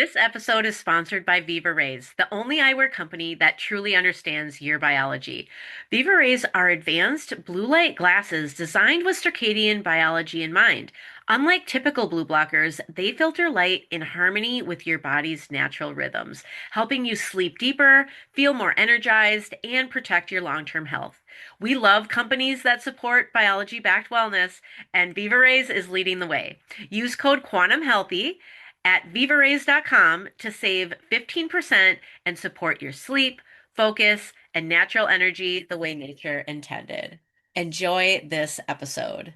This episode is sponsored by VIVARAYS, the only eyewear company that truly understands your biology. VIVARAYS are advanced blue light glasses designed with circadian biology in mind. Unlike typical blue blockers, they filter light in harmony with your body's natural rhythms, helping you sleep deeper, feel more energized, and protect your long-term health. We love companies that support biology-backed wellness, and VIVARAYS is leading the way. Use code QuantumHealthy at vivarays.com to save 15% and support your sleep, focus, and natural energy the way nature intended. Enjoy this episode.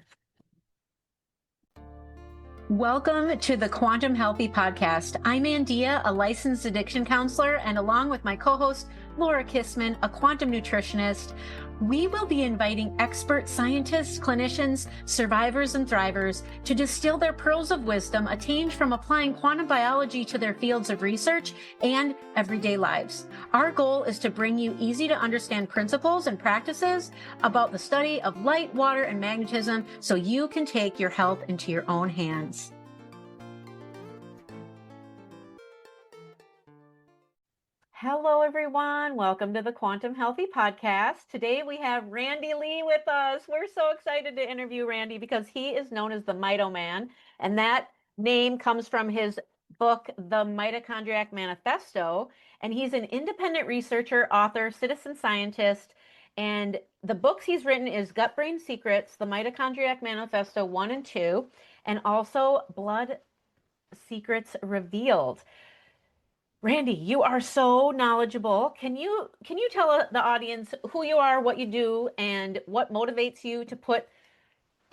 Welcome to the Quantum Healthy Podcast. I'm Andia, a licensed addiction counselor, and along with my co-host, Laura Kissman, a quantum nutritionist, we will be inviting expert scientists, clinicians, survivors, and thrivers to distill their pearls of wisdom attained from applying quantum biology to their fields of research and everyday lives. Our goal is to bring you easy to understand principles and practices about the study of light, water, and magnetism so you can take your health into your own hands. Hello, everyone. Welcome to the Quantum Healthy Podcast. Today we have Randy Lee with us. We're so excited to interview Randy because he is known as the Mito Man, and that name comes from his book, The Mitochondriac Manifesto. And he's an independent researcher, author, citizen scientist. And the books he's written is Gut Brain Secrets, The Mitochondriac Manifesto 1 and 2, and also Blood Secrets Revealed. Randy, you are so knowledgeable. Can you tell the audience who you are, what you do, and what motivates you to put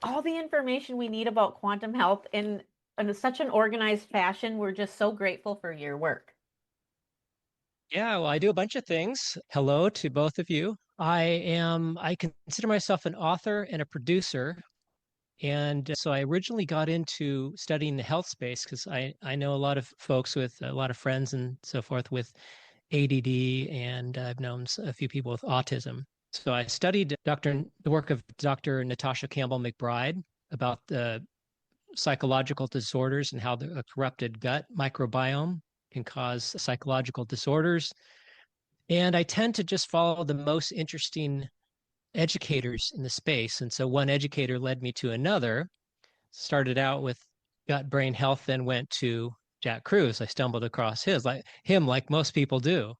all the information we need about quantum health in such an organized fashion? We're just so grateful for your work. Yeah, well, I do a bunch of things. Hello to both of you. I consider myself an author and a producer. And so I originally got into studying the health space because I know a lot of folks with a lot of friends and so forth with ADD, and I've known a few people with autism. So I studied the work of Dr. Natasha Campbell McBride about the psychological disorders and how the corrupted gut microbiome can cause psychological disorders. And I tend to just follow the most interesting educators in the space. And so one educator led me to another. Started out with gut brain health, then went to Jack Kruse. I stumbled across him like most people do.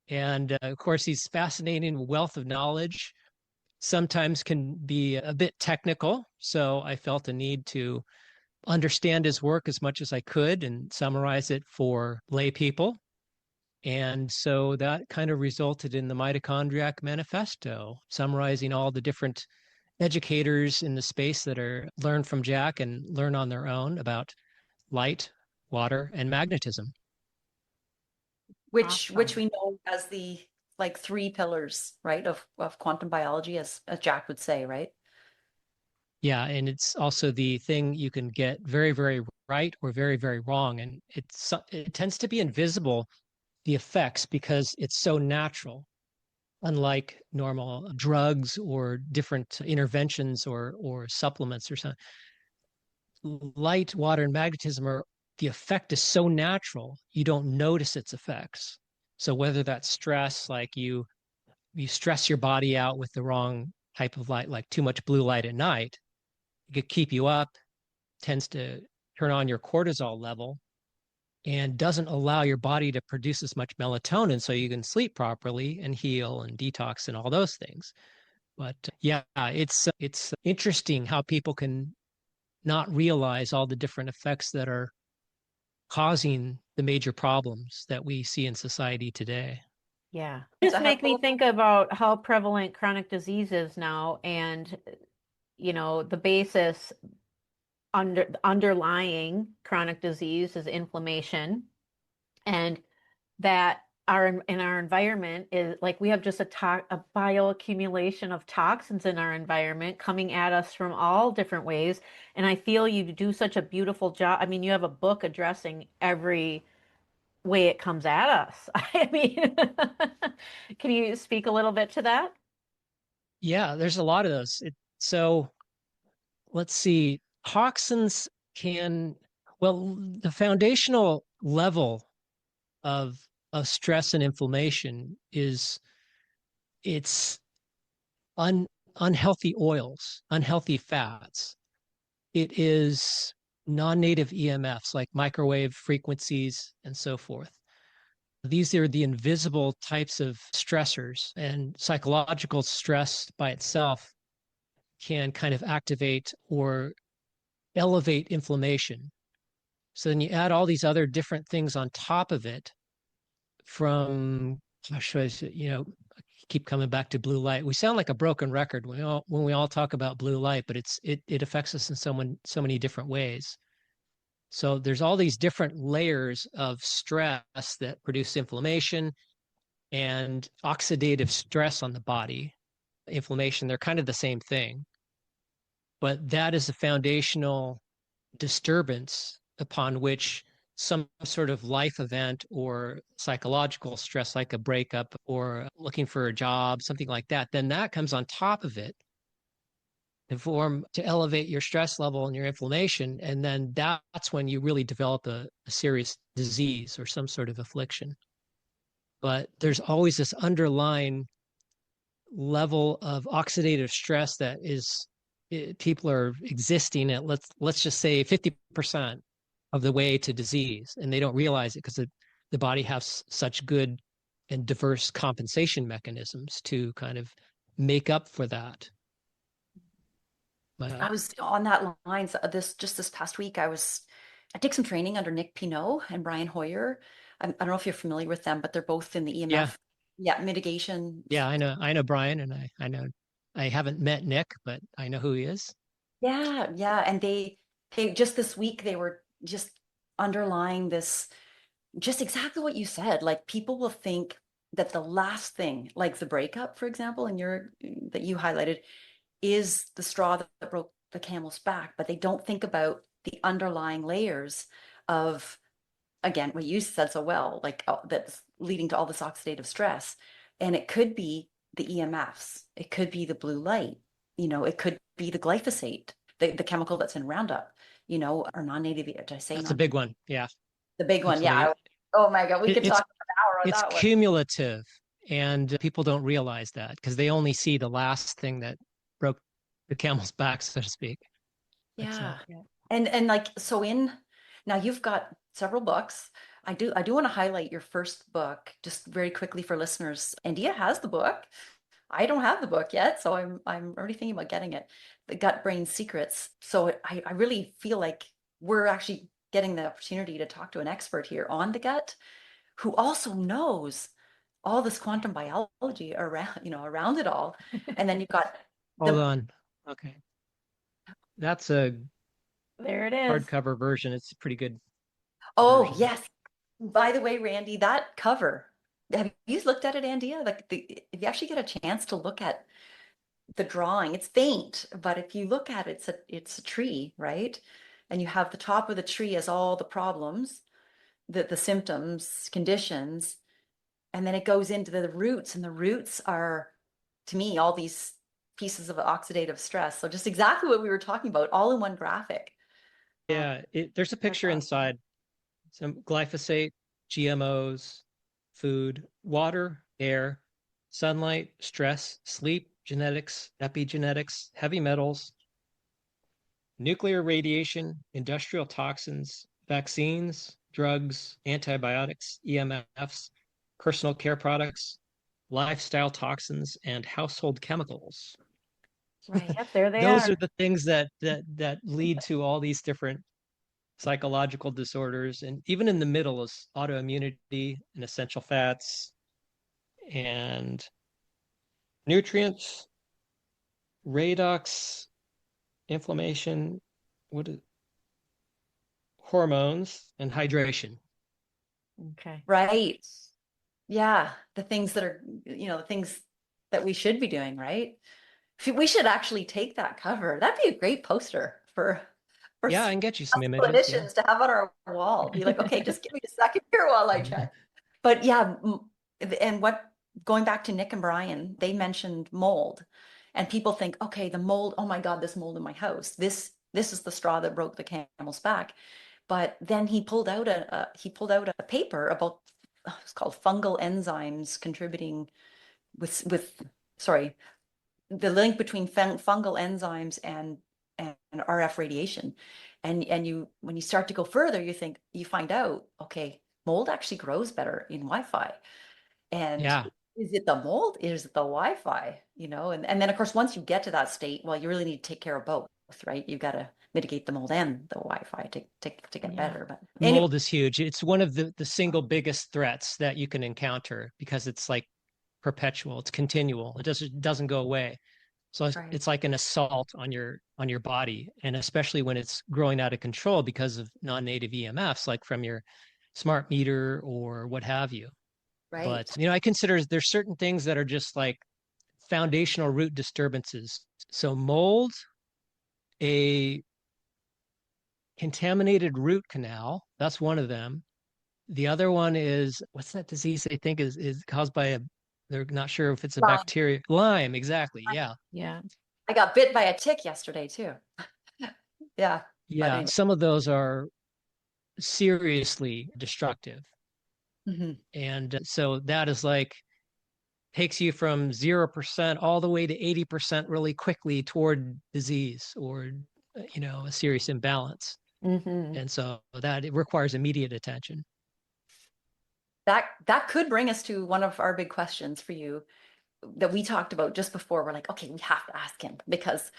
And of course, he's fascinating wealth of knowledge, sometimes can be a bit technical. So I felt a need to understand his work as much as I could and summarize it for lay people. And so that kind of resulted in the Mitochondriac Manifesto, summarizing all the different educators in the space that are learn from Jack and learn on their own about light, water, and magnetism. Which we know as the like three pillars, right, of quantum biology, as Jack would say, right? Yeah, and it's also the thing you can get very, very right or very, very wrong. And it tends to be invisible, the effects, because it's so natural, unlike normal drugs or different interventions or supplements or something. Light, water, and magnetism are the effect is so natural you don't notice its effects. So whether that's stress, like you stress your body out with the wrong type of light, like too much blue light at night, it could keep you up, tends to turn on your cortisol level, and doesn't allow your body to produce as much melatonin so you can sleep properly and heal and detox and all those things. But yeah, it's interesting how people can not realize all the different effects that are causing the major problems that we see in society today. Yeah. Just make me think about how prevalent chronic disease is now, and the basis underlying chronic disease is inflammation, and that in our environment is like we have just a bioaccumulation of toxins in our environment coming at us from all different ways. And I feel you do such a beautiful job. I mean, you have a book addressing every way it comes at us. I mean, can you speak a little bit to that? Yeah, there's a lot of those. So let's see, toxins can, well, the foundational level of stress and inflammation is it's unhealthy oils, unhealthy fats. It is non-native EMFs like microwave frequencies and so forth. These are the invisible types of stressors, and psychological stress by itself can kind of activate or elevate inflammation. So then you add all these other different things on top of it from, gosh, keep coming back to blue light. We sound like a broken record when we all talk about blue light, but it affects us in so many different ways. So there's all these different layers of stress that produce inflammation and oxidative stress on the body. Inflammation, they're kind of the same thing. But that is a foundational disturbance upon which some sort of life event or psychological stress, like a breakup or looking for a job, something like that, then that comes on top of it to elevate your stress level and your inflammation. And then that's when you really develop a serious disease or some sort of affliction. But there's always this underlying level of oxidative stress that people are existing at, let's just say 50% of the way to disease, and they don't realize it because the body has such good and diverse compensation mechanisms to kind of make up for that. I was on that line. So this past week, I did some training under Nick Pinot and Brian Hoyer. I don't know if you're familiar with them, but they're both in the EMF, mitigation. Yeah, I know Brian, and I know I haven't met Nick, but I know who he is. Yeah, yeah, and they just this week they were just underlying this, just exactly what you said. Like, people will think that the last thing, like the breakup, for example, and that you highlighted, is the straw that broke the camel's back, but they don't think about the underlying layers of, again, what you said so well, like that's leading to all this oxidative stress. And it could be the EMFs, it could be the blue light, it could be the glyphosate, the chemical that's in Roundup, or non-native. Did I say That's a big one? Yeah, the big one? absolutely. Yeah. Oh my God, we could It's talk for an hour on it's that one. cumulative, and people don't realize that because they only see the last thing that broke the camel's back, so to speak. Yeah. And like, so now you've got several books. I do want to highlight your first book just very quickly for listeners. Andia has the book. I don't have the book yet, so I'm already thinking about getting it. The Gut Brain Secrets. So I really feel like we're actually getting the opportunity to talk to an expert here on the gut, who also knows all this quantum biology around it all. And then you've got Hold on. Okay. That's a There it is. hardcover version. It's a pretty good Oh, version. yes. By the way, Randy, that cover, have you looked at it, Andia? Like, if you actually get a chance to look at the drawing, it's faint, but if you look at it, it's a tree, right? And you have the top of the tree as all the problems, the symptoms, conditions, and then it goes into the roots, and the roots are, to me, all these pieces of oxidative stress. So just exactly what we were talking about, all in one graphic. Yeah, there's a picture inside. Some glyphosate, GMOs, food, water, air, sunlight, stress, sleep, genetics, epigenetics, heavy metals, nuclear radiation, industrial toxins, vaccines, drugs, antibiotics, EMFs, personal care products, lifestyle toxins, and household chemicals. Right. Yep, there they Those are. are the things that lead to all these different psychological disorders. And even in the middle is autoimmunity and essential fats and nutrients, redox, inflammation, hormones, and hydration. Okay. Right. Yeah. The things that are, the things that we should be doing, right? We should actually take that cover. That'd be a great poster for Yeah, I can get you some images. clinicians to have on our wall. Be like, okay, just give me a second here while I check. But yeah, and going back to Nick and Brian, they mentioned mold, and people think, okay, the mold, oh my God, this mold in my house. This is the straw that broke the camel's back. But then he pulled out a paper about it's called fungal enzymes contributing with sorry, the link between fungal enzymes and RF radiation. And you, when you start to go further, you find out, okay, mold actually grows better in Wi-Fi. And Yeah. is it the mold? Is it the Wi-Fi? And then of course, once you get to that state, well, you really need to take care of both, right? You've got to mitigate the mold and the Wi-Fi to get better. But anyway, Mold is huge. It's one of the single biggest threats that you can encounter because it's like perpetual, it's continual. It doesn't go away. So right, it's like an assault on your body, and especially when it's growing out of control because of non-native EMFs, like from your smart meter or what have you. But right. I consider there's certain things that are just like foundational root disturbances. So mold, a contaminated root canal, that's one of them. The other one is, what's that disease they think is caused by they're not sure if it's a Lyme. bacteria. Lyme, exactly. Yeah. Yeah. I got bit by a tick yesterday too. Yeah, but Yeah. anyway. Some of those are seriously destructive. Mhm. And so that is like takes you from 0% all the way to 80% really quickly toward disease or, a serious imbalance. Hmm. And so that it requires immediate attention. That could bring us to one of our big questions for you that we talked about just before. We're like, okay, we have to ask him because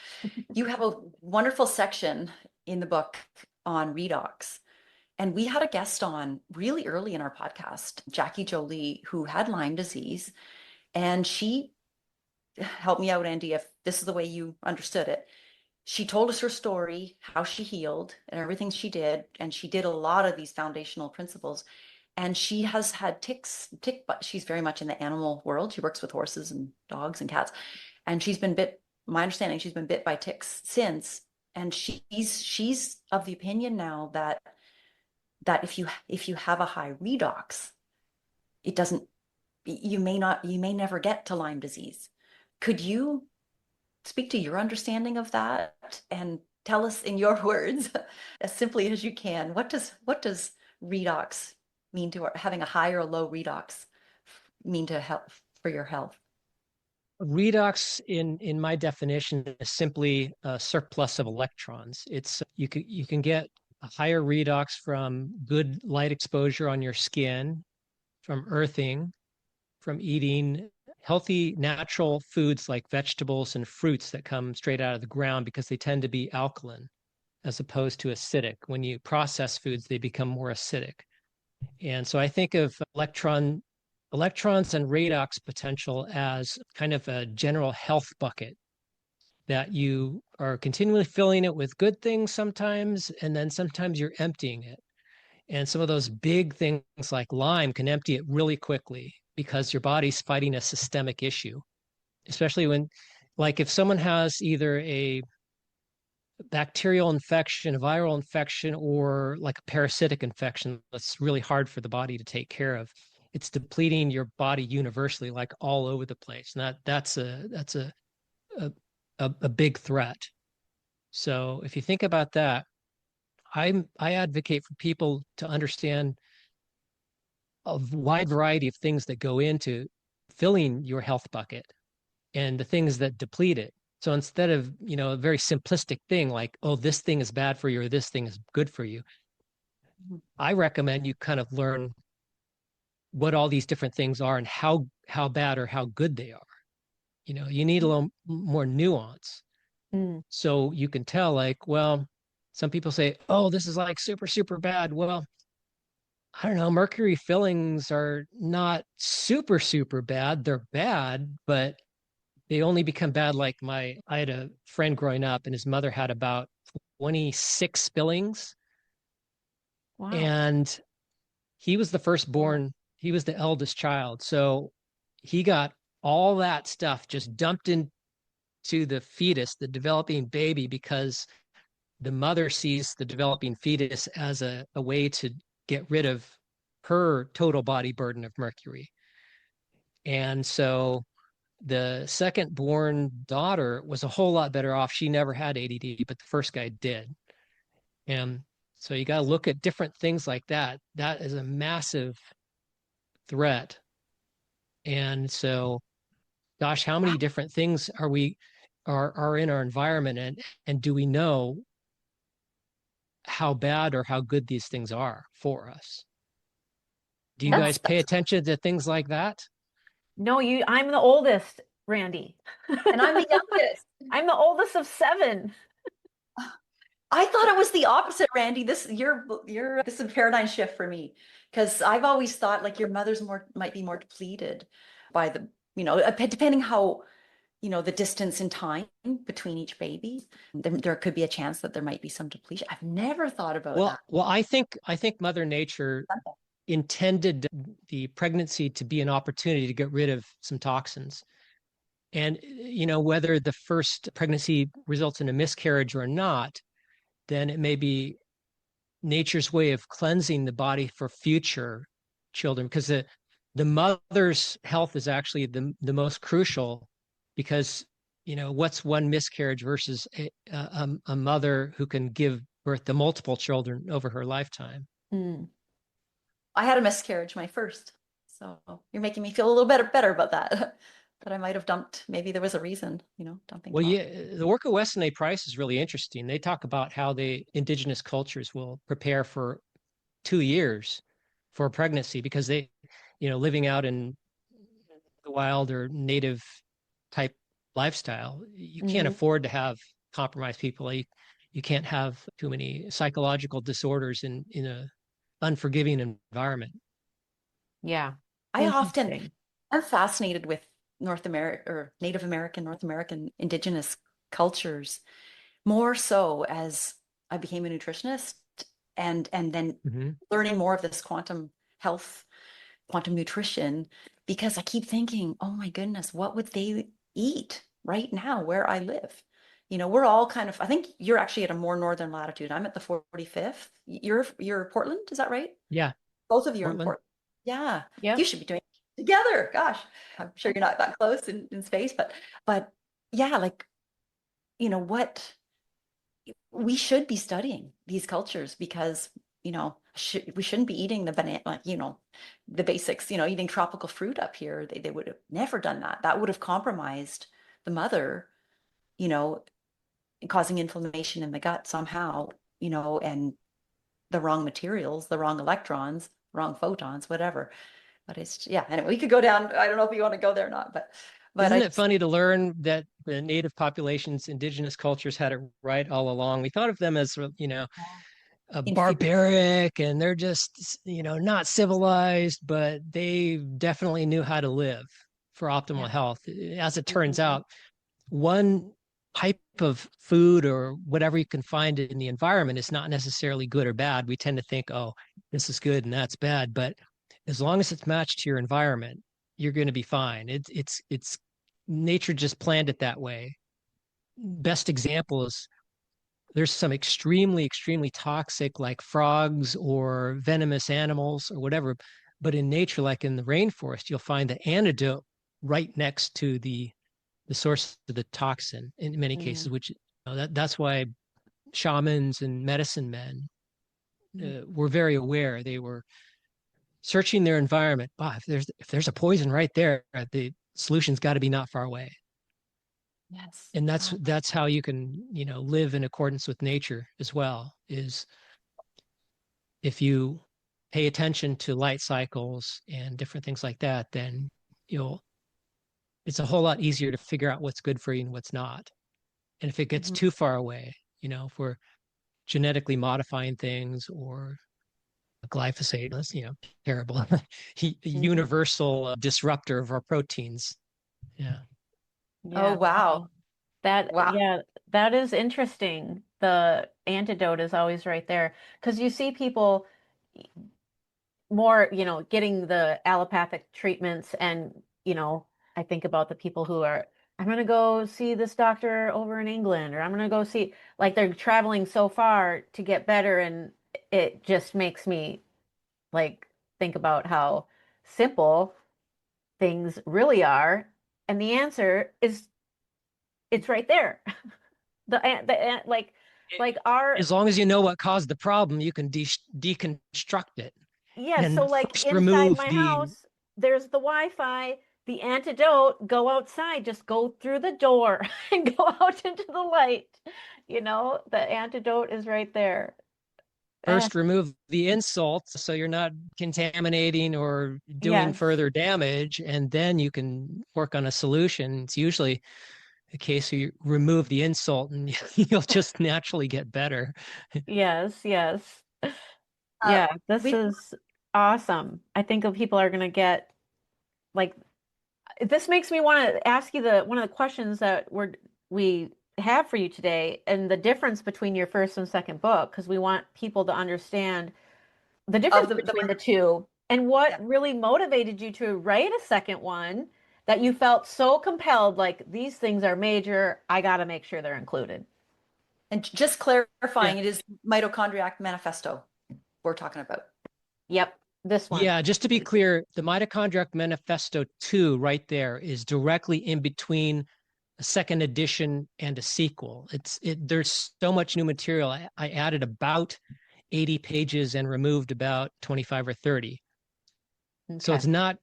you have a wonderful section in the book on redox. And we had a guest on really early in our podcast, Jackie Jolie, who had Lyme disease. And she helped me out, Andy, if this is the way you understood it. She told us her story, how she healed and everything she did. And she did a lot of these foundational principles. And she has had but she's very much in the animal world. She works with horses and dogs and cats. And she's been bit, my understanding, she's been bit by ticks since. And she's of the opinion now that if you have a high redox, it doesn't, you may never get to Lyme disease. Could you speak to your understanding of that and tell us in your words, as simply as you can, what does redox mean to having a high or low redox mean to health for your health? Redox in my definition is simply a surplus of electrons. It's you can get a higher redox from good light exposure on your skin, from earthing, from eating healthy natural foods like vegetables and fruits that come straight out of the ground because they tend to be alkaline as opposed to acidic. When you process foods, they become more acidic. And so I think of electrons and redox potential as kind of a general health bucket that you are continually filling it with good things sometimes, and then sometimes you're emptying it. And some of those big things like Lyme can empty it really quickly because your body's fighting a systemic issue, especially when, like, if someone has either a bacterial infection, a viral infection, or like a parasitic infection that's really hard for the body to take care of. It's depleting your body universally, like all over the place. And that's a big threat. So if you think about that, I advocate for people to understand a wide variety of things that go into filling your health bucket and the things that deplete it. So instead of, a very simplistic thing like, oh, this thing is bad for you or this thing is good for you, I recommend you kind of learn what all these different things are and how bad or how good they are. You need a little more nuance. Mm. So you can tell, like, well, some people say, oh, this is like super, super bad. Well, I don't know, mercury fillings are not super, super bad. They're bad, but they only become bad. Like I had a friend growing up and his mother had about 26 fillings, Wow. and he was the firstborn, he was the eldest child. So he got all that stuff just dumped into the fetus, the developing baby, because the mother sees the developing fetus as a way to get rid of her total body burden of mercury. And so the second born daughter was a whole lot better off. She never had ADD, but the first guy did. And so you got to look at different things like that. That is a massive threat. And so, gosh, how many different things are in our environment, and do we know how bad or how good these things are for us? Do you guys pay That's attention to things like that? No, I'm the oldest, Randy. and I'm the youngest. I'm the oldest of 7. I thought it was the opposite, Randy. This this is a paradigm shift for me because I've always thought like your mother's might be more depleted by the, depending how, the distance in time between each baby, there could be a chance that there might be some depletion. I've never thought about that. Well, I think Mother Nature intended the pregnancy to be an opportunity to get rid of some toxins. And, whether the first pregnancy results in a miscarriage or not, then it may be nature's way of cleansing the body for future children, because the mother's health is actually the most crucial, because, what's one miscarriage versus a mother who can give birth to multiple children over her lifetime. Mm. I had a miscarriage, my first. So you're making me feel a little better about that. That I might have dumped. Maybe there was a reason, dumping. Well, yeah, the work of Weston A. Price is really interesting. They talk about how the indigenous cultures will prepare for 2 years for a pregnancy, because they, living out in the wild or native type lifestyle, you can't afford to have compromised people. You can't have too many psychological disorders in a unforgiving environment. Yeah. I'm fascinated with North America or Native American, North American indigenous cultures, more so as I became a nutritionist and then learning more of this quantum health, quantum nutrition, because I keep thinking, oh my goodness, what would they eat right now where I live? We're all kind of, I think you're actually at a more northern latitude. I'm at the 45th. You're Portland, is that right? Yeah. Both of you are in Portland. Portland. Yeah. Yep. You should be doing it together. Gosh, I'm sure you're not that close in space, but yeah, like, what we should be studying these cultures, because, we shouldn't be eating the banana, the basics, eating tropical fruit up here. They would have never done that. That would have compromised the mother, causing inflammation in the gut somehow, and the wrong materials, the wrong electrons, wrong photons, whatever. But anyway, we could go down. I don't know if you want to go there or not, but Isn't it funny to learn that the native populations, indigenous cultures had it right all along? We thought of them as, barbaric, and they're just, not civilized, but they definitely knew how to live for optimal health. As it turns out, one type of food or whatever you can find in the environment is not necessarily good or bad. We tend to think, oh, this is good and that's bad, but as long as it's matched to your environment, you're going to be fine. It's nature just planned it that way. Best example is there's some extremely, extremely toxic, like frogs or venomous animals or whatever, but in nature, like in the rainforest, you'll find the antidote right next to the source of the toxin in many cases, which that's why shamans and medicine men were very aware. They were searching their environment. Wow, if there's a poison right there, the solution's got to be not far away. Yes. And that's how you can, live in accordance with nature as well, is if you pay attention to light cycles and different things like that, then it's a whole lot easier to figure out what's good for you and what's not. And if it gets too far away, if we're genetically modifying things or glyphosate, that's, terrible, universal disruptor of our proteins. Yeah. Oh, wow. Yeah, that is interesting. The antidote is always right there, because you see people more, getting the allopathic treatments, and, I think about the people who are, I'm going to go see this doctor over in England, or I'm going to go see, like, they're traveling so far to get better, and it just makes me like think about how simple things really are, and the answer is it's right there. Like our As long as you know what caused the problem, you can deconstruct it. yeah. And So like first inside remove my the house, there's the Wi-Fi, the antidote, go outside, just go through the door and go out into the light. The antidote is right there. First, remove the insult so you're not contaminating or doing Yes. further damage, and then you can work on a solution. It's usually a case where you remove the insult and you'll just naturally get better. Yes, yes. Uh, Yeah, this we is awesome. I think people are going to get like this makes me want to ask you the one of the questions that we have for you today and the difference between your first and second book because we want people to understand the difference of the between the two and what yeah. really motivated you to write a second one that you felt so compelled like these things are major, I got to make sure they're included. And just Yeah. clarifying, it is Mitochondriac Manifesto we're talking about. Yep, this one. Yeah, just to be clear, the Mitochondriac Manifesto 2 right there is directly in between a second edition and a sequel. There's so much new material. I added about 80 pages and removed about 25 or 30. So Okay.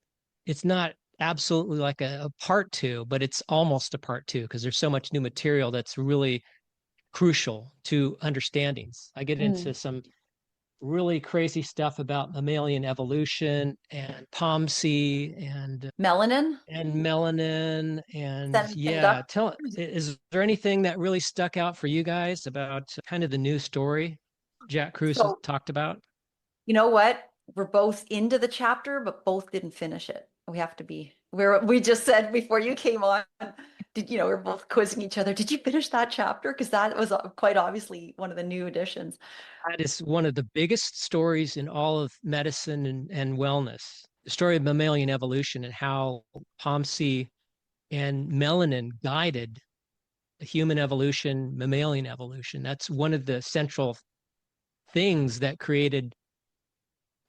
it's not absolutely like a part two, but it's almost a part two because there's so much new material that's really crucial to understandings. I get into Mm. some really crazy stuff about mammalian evolution and POMC Melanin, and melanin and yeah, semiconductor. is there anything that really stuck out for you guys about kind of the new story Jack Kruse has So, talked about? you know what? We're both into the chapter, but both didn't finish it. We have to be, we just said before you came on, we're both quizzing each other. Did you finish that chapter? Because that was quite obviously one of the new additions. That is one of the biggest stories in all of medicine and wellness. The story of mammalian evolution and how POMC and melanin guided the human evolution, mammalian evolution. That's one of the central things that created,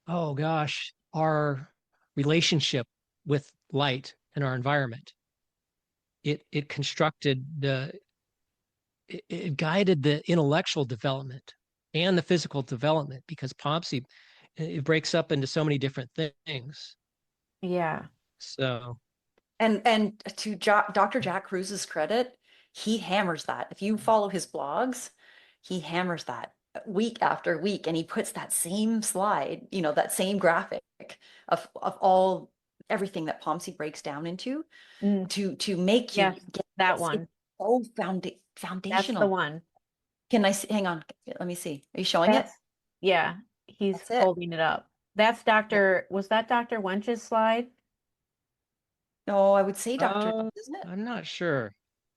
oh gosh, our relationship with light and our environment. It constructed it guided the intellectual development and the physical development because POMC it breaks up into so many different things. Yeah. So And to Dr. Jack Kruse's credit, he hammers that. If you follow his blogs, he hammers that week after week, and he puts that same slide, that same graphic of all everything that POMC breaks down into Mm. to make you Yes, get that this. one. It's so That's the foundational. one. Can I see? Hang on. Let me see. Are you showing it? That's, yeah, he's That's it. holding it up. That's Yeah. was that Dr. Wench's slide? No, I would say Dr. uh, Isn't it? I'm not sure,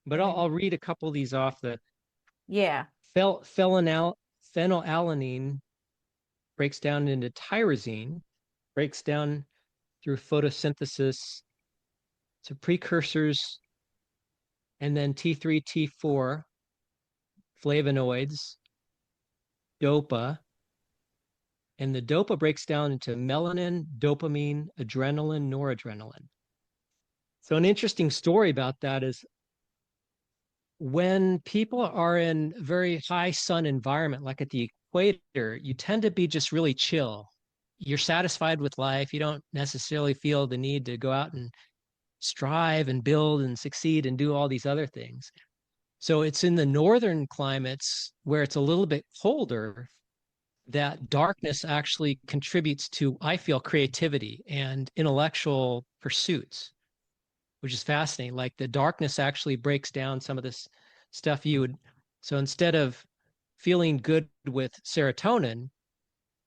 but Or maybe. I'll read a couple of these off. The Yeah. phenylalanine breaks down into tyrosine, breaks down through photosynthesis to precursors, and then T3, T4, flavonoids, dopa, and the dopa breaks down into melanin, dopamine, adrenaline, noradrenaline. So an interesting story about that is when people are in a very high sun environment, like at the equator, you tend to be just really chill. You're satisfied with life. You don't necessarily feel the need to go out and strive and build and succeed and do all these other things. So it's in the northern climates where it's a little bit colder that darkness actually contributes to, I feel, creativity and intellectual pursuits, which is fascinating. Like the darkness actually breaks down some of this stuff you would. So instead of feeling good with serotonin,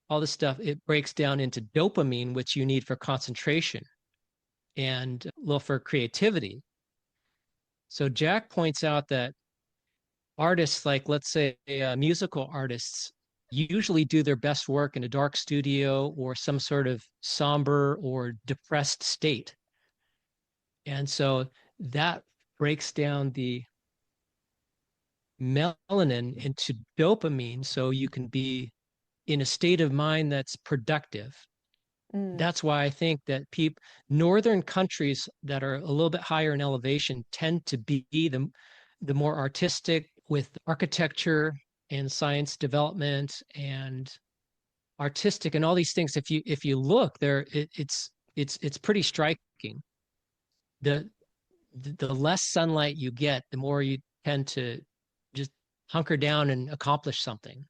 all this stuff, it breaks down into dopamine, which you need for concentration and a little for creativity. So Jack points out that artists, like let's say musical artists, usually do their best work in a dark studio or some sort of somber or depressed state. And so that breaks down the melanin into dopamine so you can be in a state of mind that's productive. Mm. That's why I think that northern countries that are a little bit higher in elevation tend to be the more artistic with architecture and science development and artistic and all these things. If you look there, it's it's pretty striking. The the less sunlight you get, the more you tend to just hunker down and accomplish something.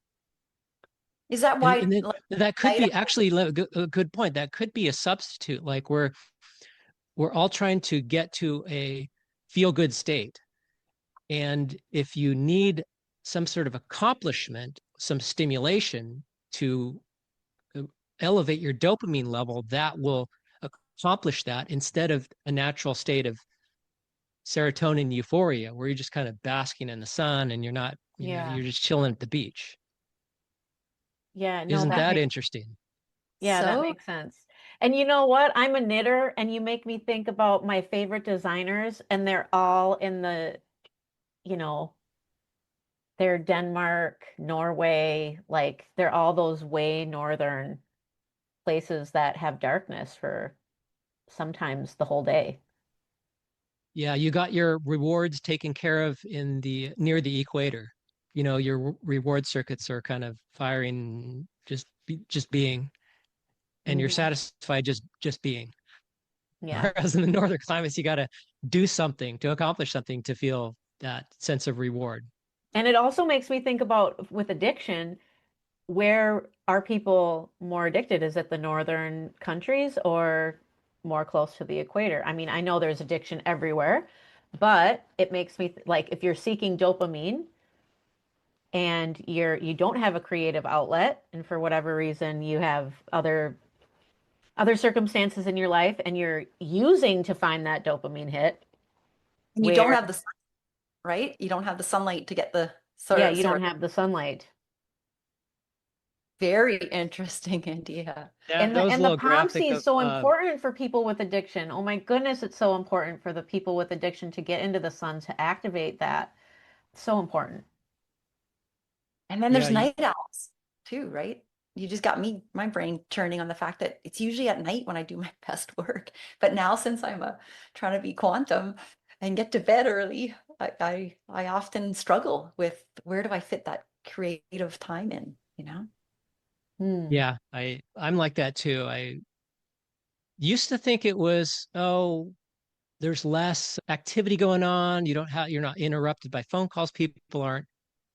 Is that And, why and then like, that could night be actually a good point. That could be a substitute. Like we're all trying to get to a feel good state. And if you need some sort of accomplishment, some stimulation to elevate your dopamine level, that will accomplish that instead of a natural state of serotonin euphoria where you're just kind of basking in the sun and you're not, Yeah. you're just chilling at the beach. Yeah, no, Isn't that that makes interesting? yeah, that so? makes sense. And you know what? I'm a knitter, and you make me think about my favorite designers, and they're all in the, you know, they're Denmark, Norway, like they're all those way northern places that have darkness for sometimes the whole day. Yeah, you got your rewards taken care of in the near the equator. Your reward circuits are kind of firing just being, and you're Hmm. satisfied just being. Yeah. Whereas in the northern climates, you got to do something to accomplish something to feel that sense of reward. And it also makes me think about with addiction, where are people more addicted? Is it the northern countries or more close to the equator? I mean, I know there's addiction everywhere, but it makes me like if you're seeking dopamine and you don't have a creative outlet, and for whatever reason you have other circumstances in your life and you're using to find that dopamine hit, And you don't where have the sun, right? You don't have the sunlight to get the yeah, you sort don't of have the sunlight. very interesting idea. That And that the was a and the little POMC graphic is of so important for people with addiction. Oh my goodness, it's so important for the people with addiction to get into the sun to activate that. So important. And then yeah, there's night owls too, right? You just got my brain churning on the fact that it's usually at night when I do my best work. But now since trying to be quantum and get to bed early, I often struggle with where do I fit that creative time in, you know? Hmm. yeah, I'm like that too. I used to think it was, oh, there's less activity going on. You're not interrupted by phone calls. People aren't,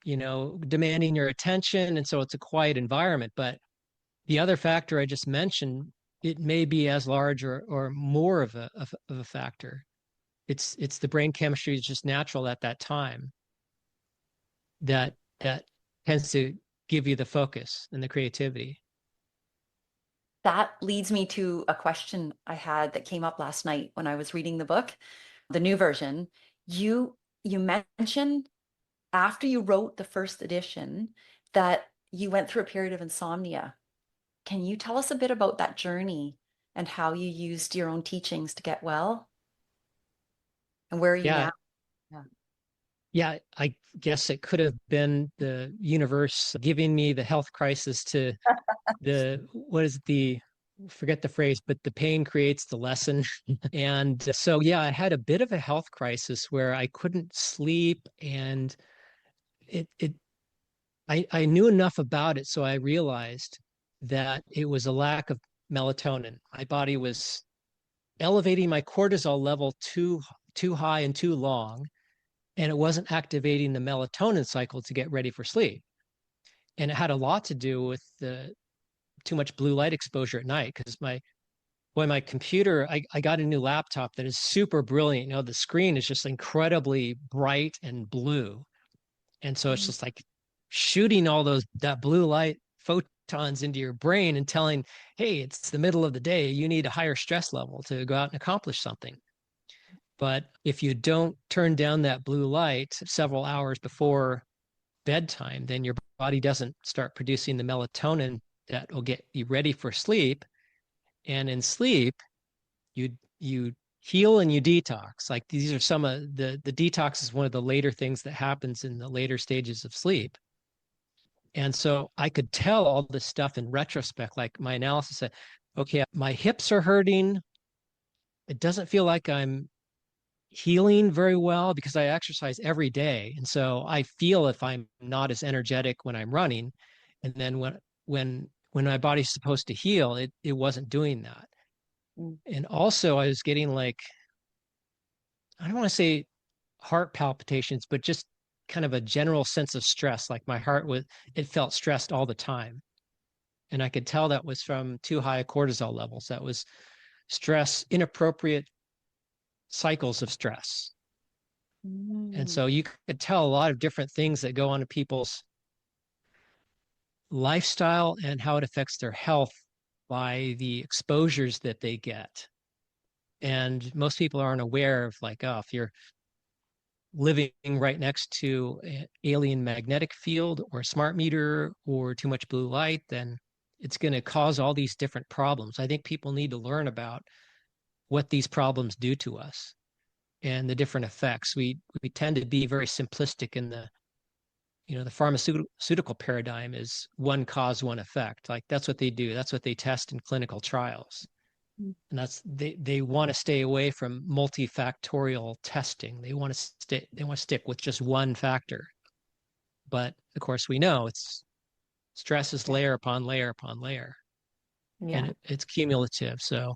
demanding your attention. And so it's a quiet environment. But the other factor I just mentioned, it may be as large or more of a factor. It's the brain chemistry is just natural at that time that tends to give you the focus and the creativity. That leads me to a question I had that came up last night when I was reading the book, the new version. You mentioned after you wrote the first edition that you went through a period of insomnia. Can you tell us a bit about that journey and how you used your own teachings to get well? And where are you Yeah, now? Yeah. yeah, I guess it could have been the universe giving me the health crisis to the what is the forget the phrase, but the pain creates the lesson. And so yeah, I had a bit of a health crisis where I couldn't sleep, and it I knew enough about it, so I realized that it was a lack of melatonin. My body was elevating my cortisol level too high and too long, and it wasn't activating the melatonin cycle to get ready for sleep. And it had a lot to do with the too much blue light exposure at night because my computer, I got a new laptop that is super brilliant. The screen is just incredibly bright and blue. And so it's Mm. just like shooting all that blue light photons into your brain and telling, hey, it's the middle of the day. You need a higher stress level to go out and accomplish something. But if you don't turn down that blue light several hours before bedtime, then your body doesn't start producing the melatonin that will get you ready for sleep. And in sleep, you heal and you detox. Like these are some of the detox is one of the later things that happens in the later stages of sleep. And so I could tell all this stuff in retrospect, like my analysis said, okay, my hips are hurting. It doesn't feel like I'm healing very well because I exercise every day. And so I feel if I'm not as energetic when I'm running. And then when my body's supposed to heal, it wasn't doing that. Mm. And also I was getting like, I don't want to say heart palpitations, but just kind of a general sense of stress. Like my heart was, it felt stressed all the time. And I could tell that was from too high cortisol levels. That was stress, inappropriate cycles of stress. And Mm. so you could tell a lot of different things that go on in people's lifestyle and how it affects their health by the exposures that they get. And most people aren't aware of like, oh, if you're living right next to an alien magnetic field or a smart meter or too much blue light, then it's going to cause all these different problems. I think people need to learn about what these problems do to us and the different effects. We tend to be very simplistic in the pharmaceutical paradigm is one cause, one effect. Like that's what they do. That's what they test in clinical trials. Mm. And they want to stay away from multifactorial testing. They want to stick with just one factor. But of course we know it's stress is layer upon layer upon layer. And Yeah. it's cumulative. So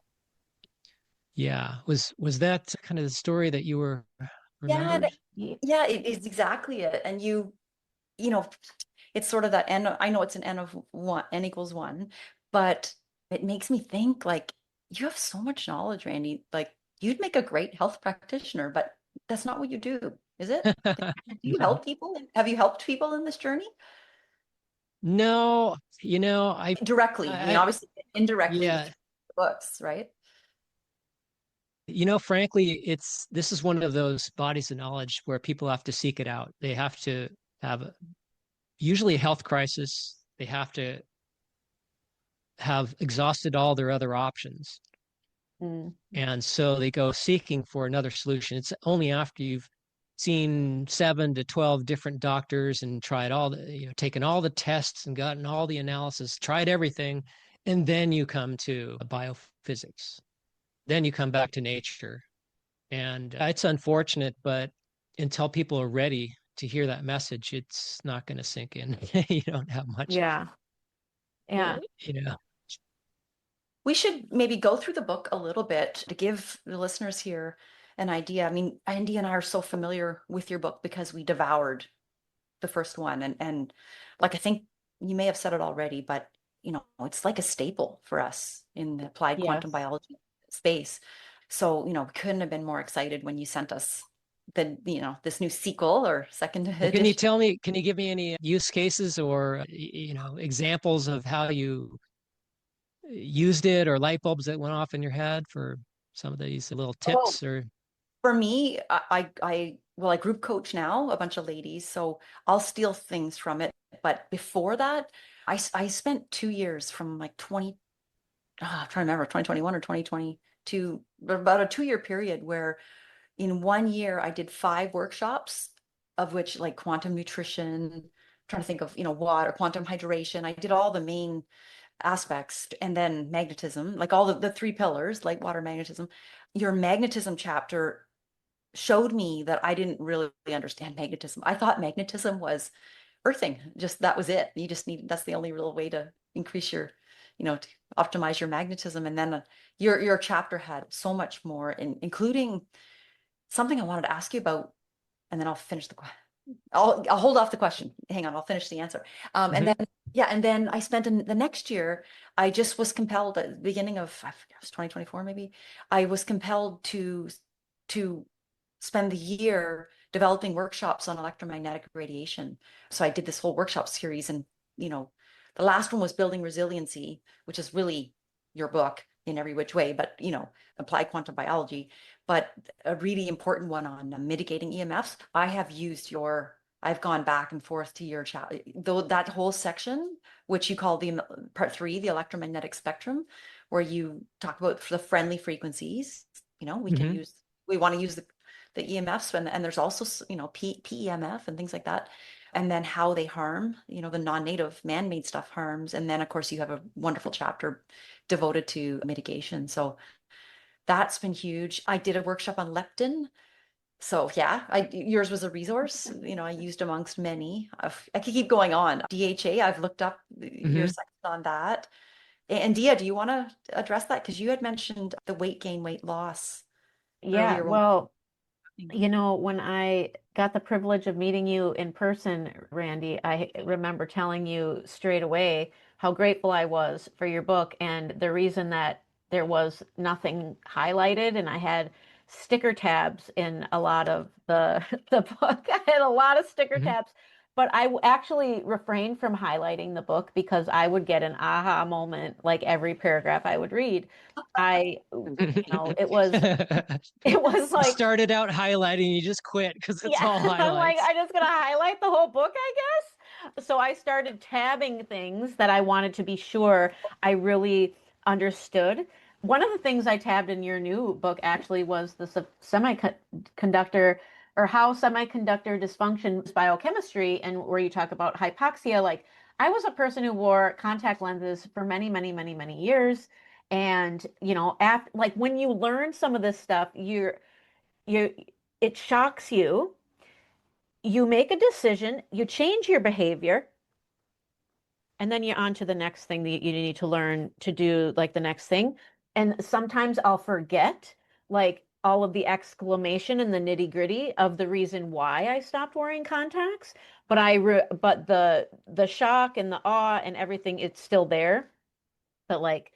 yeah, was that kind of the story that you were Yeah, remembered? yeah, it is exactly it. And you know, it's sort of that n. I know it's an n of one, n equals one, but it makes me think like you have so much knowledge, Randy. Like you'd make a great health practitioner, but that's not what you do, is it? Like, do you No. help people? Have you helped people in this journey? No, Directly. I mean, I obviously indirectly yeah, through the books, right? frankly, this is one of those bodies of knowledge where people have to seek it out. They have to have usually a health crisis. They have to have exhausted all their other options. Mm. And so they go seeking for another solution. It's only after you've seen 7 to 12 different doctors and tried taken all the tests and gotten all the analysis, tried everything, and then you come to biophysics. Then you come back to nature. And it's unfortunate, but until people are ready to hear that message, it's not going to sink in. You don't have much, Yeah. Yeah. you know. We should maybe go through the book a little bit to give the listeners here an idea. I mean, Andy and I are so familiar with your book because we devoured the first one. And like I think you may have said it already, but it's like a staple for us in the applied quantum Yes. biology space. So, we couldn't have been more excited when you sent us this new sequel or second Well, can you edition. tell me, can you give me any use cases or, examples of how you used it or light bulbs that went off in your head for some of these little Oh, tips or? for me, I group coach now a bunch of ladies, so I'll steal things from it. But before that, I spent 2 years from like 20, I'm trying to remember, 2021 or 2022, about a 2 year period where in 1 year I did 5 workshops, of which like quantum nutrition, trying to think of, water, quantum hydration. I did all the main aspects, and then magnetism, like all the 3 pillars, light, water, magnetism. Your magnetism chapter showed me that I didn't really understand magnetism. I thought magnetism was earthing. Just that was it. You just need, that's the only real way to increase your, to optimize your magnetism. And then your chapter had so much more, including something I wanted to ask you about, and then I'll finish I'll hold off the question. Hang on, I'll finish the answer. And Mhm. then yeah, and then I spent the next year. I just was compelled at the beginning of, I forget, it was 2024 maybe. I was compelled to spend the year developing workshops on electromagnetic radiation. So I did this whole workshop series, and the last one was building resiliency, which is really your book in every which way, but applied quantum biology. But a really important one on mitigating EMFs. I've gone back and forth to your chat, though that whole section, which you call the part 3, the electromagnetic spectrum, where you talk about the friendly frequencies. Mhm. We want to use the EMFs, and there's also PEMF and things like that, and then how they harm, the non-native man-made stuff harms, and then of course you have a wonderful chapter devoted to mitigation. So that's been huge. I did a workshop on leptin. So yeah, yours was a resource, I used amongst many. I could keep going on. DHA, I've looked up your Mhm. section on that. And Dia, do you want to address that? Because you had mentioned the weight gain, weight loss Yeah, earlier when well, we when I got the privilege of meeting you in person, Randy, I remember telling you straight away how grateful I was for your book and the reason that there was nothing highlighted and I had sticker tabs in a lot of the the book. I had a lot of sticker Mhm. tabs, but actually refrained from highlighting the book because I would get an aha moment like every paragraph I would read. It was it was You like started out highlighting, you just quit because it's yeah, all I'm like, highlights. I'm just gonna highlight the whole book, I guess. So I started tabbing things that I wanted to be sure I really understood. One of the things I tabbed in your new book actually was the semiconductor or how semiconductor dysfunction is biochemistry, and where you talk about hypoxia. Like, I was a person who wore contact lenses for many, many, many, many years. And, after, like when you learn some of this stuff, you it shocks you. You make a decision, you change your behavior, and then you're on to the next thing that you need to learn to do, like the next thing. And sometimes I'll forget, like all of the exclamation and the nitty-gritty of the reason why I stopped wearing contacts. But the shock and the awe and everything, it's still there. But like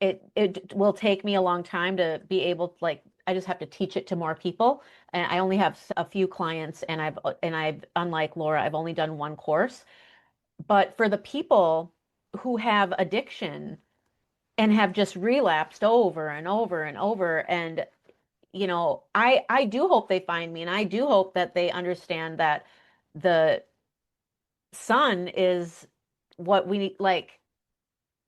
it will take me a long time to be able to, like, I just have to teach it to more people. And I only have a few clients, and I've unlike Laura, I've only done one course. But for the people who have addiction and have just relapsed over and over and over, and I do hope they find me, and I do hope that they understand that the sun is what we need, like,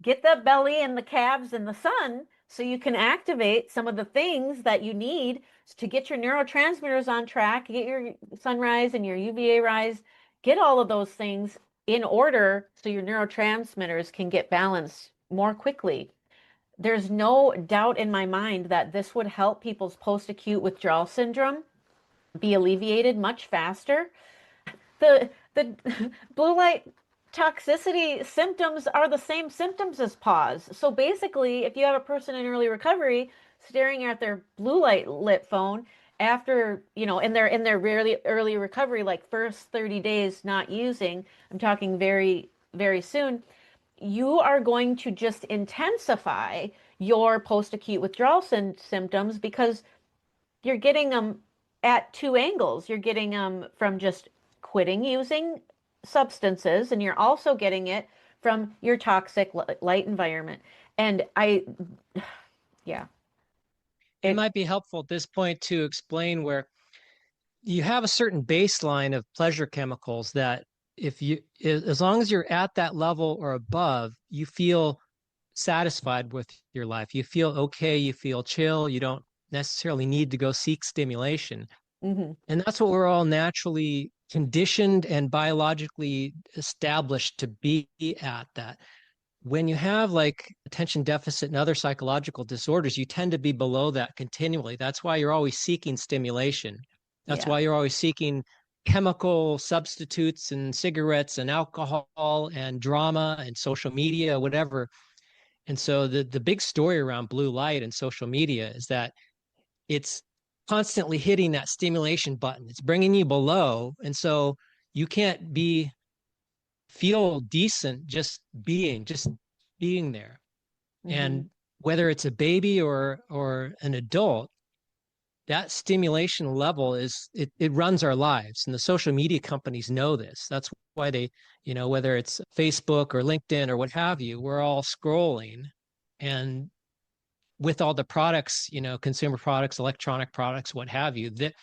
get the belly and the calves in the sun so you can activate some of the things that you need to get your neurotransmitters on track, get your sunrise and your UVA rise, get all of those things in order so your neurotransmitters can get balanced more quickly. There's no doubt in my mind that this would help people's post-acute withdrawal syndrome be alleviated much faster. The blue light toxicity symptoms are the same symptoms as pause. So basically, if you have a person in early recovery staring at their blue light lit phone after, in their really early recovery, like first 30 days not using, I'm talking very, very soon, you are going to just intensify your post-acute withdrawal symptoms because you're getting them at two angles. You're getting them from just quitting using substances, and you're also getting it from your toxic light environment. And yeah, It it, might be helpful at this point to explain where you have a certain baseline of pleasure chemicals that if you, as long as you're at that level or above, you feel satisfied with your life. You feel okay, you feel chill, you don't necessarily need to go seek stimulation. mhm, And that's what we're all naturally conditioned and biologically established to be at that. When you have like attention deficit and other psychological disorders, you tend to be below that continually. That's why you're always seeking stimulation. That's yeah, why you're always seeking chemical substitutes and cigarettes and alcohol and drama and social media, whatever. And so the big story around blue light and social media is that it's constantly hitting that stimulation button. It's bringing you below. And so you can't be feel decent just being there. mhm, And whether it's a baby or an adult, that stimulation level it runs our lives. And the social media companies know this. That's why they, whether it's Facebook or LinkedIn or what have you, we're all scrolling. And with all the products, consumer products, electronic products, what have you, that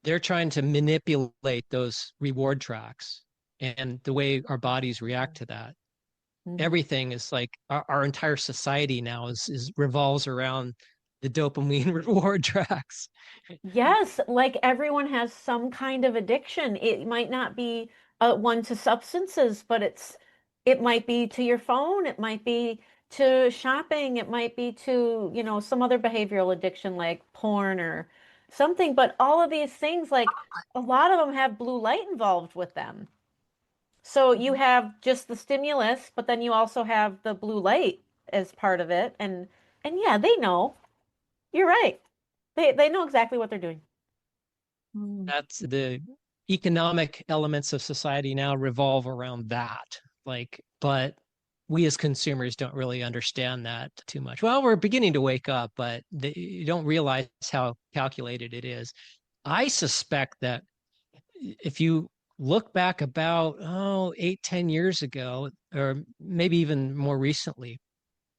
they're trying to manipulate those reward tracks and the way our bodies react to that. mhm. Everything is like our entire society now is revolves around the dopamine reward tracks. Yes, like everyone has some kind of addiction. It might not be one to substances, but it might be to your phone, it might be to shopping, it might be to, some other behavioral addiction like porn or something. But all of these things, like a lot of them have blue light involved with them. So you Mhm. have just the stimulus, but then you also have the blue light. as part of it. And yeah, they know. You're right. They know exactly what they're doing. That's the economic elements of society now revolve around that. Like, but we as consumers don't really understand that too much. Well, we're beginning to wake up, but you don't realize how calculated it is. I suspect that if you look back about 8, 10 years ago, or maybe even more recently,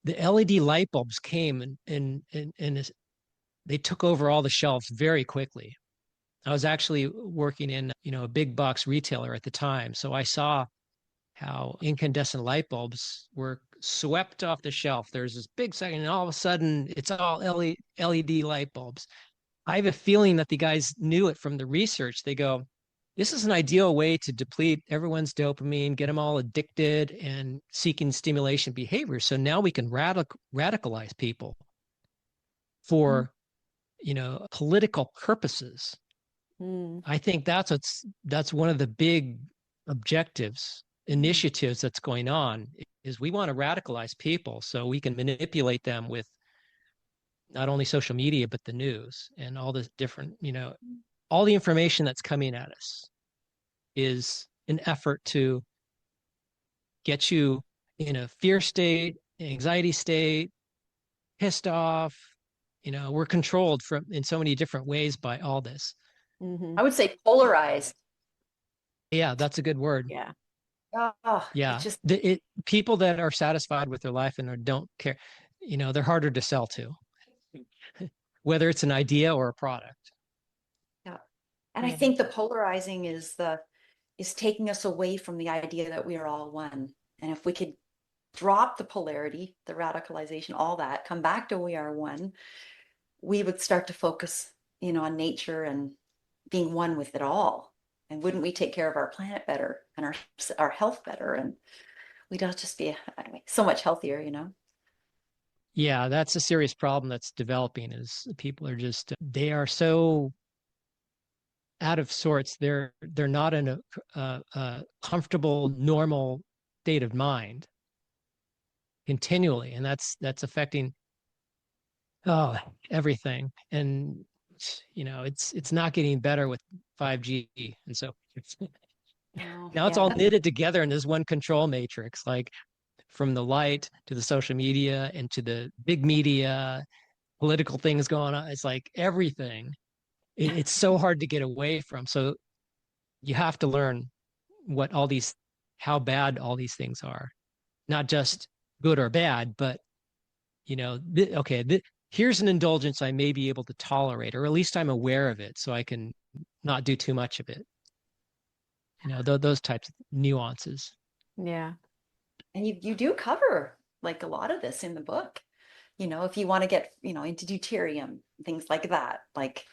the LED light bulbs came and they took over all the shelves very quickly. I was actually working in, a big box retailer at the time. So I saw how incandescent light bulbs were swept off the shelf. There's this big section, and all of a sudden it's all LED light bulbs. I have a feeling that the guys knew it from the research. They go, this is an ideal way to deplete everyone's dopamine, get them all addicted and seeking stimulation behavior. So now we can radicalize people for, political purposes. I think that's one of the big objectives, initiatives that's going on, is we want to radicalize people so we can manipulate them with not only social media, but the news and all the different, all the information that's coming at us is an effort to get you in a fear state, anxiety state, pissed off. We're controlled from in so many different ways by all this. I would say polarized. Yeah, that's a good word. Yeah. Oh, Yeah. it's just People that are satisfied with their life and don't care, they're harder to sell to, whether it's an idea or a product. yeah. And I think the polarizing is taking us away from the idea that we are all one. And if we could drop the polarity, the radicalization, all that, come back to we are one, we would start to focus, on nature and being one with it all. And wouldn't we take care of our planet better and our health better? And we'd all just be anyway, so much healthier, Yeah, that's a serious problem that's developing is people are just, they are so out of sorts. They're not in a comfortable, normal state of mind continually. And that's affecting everything. And it's not getting better with 5G. And so now it's all knitted together in this one control matrix, like from the light to the social media and to the big media, political things going on. It's like everything. It's so hard to get away from. So you have to learn how bad all these things are, not just good or bad, but here's an indulgence I may be able to tolerate, or at least I'm aware of it, so I can not do too much of it. Those types of nuances. Yeah. And you do cover like a lot of this in the book. If you want to get, into deuterium, things like that, like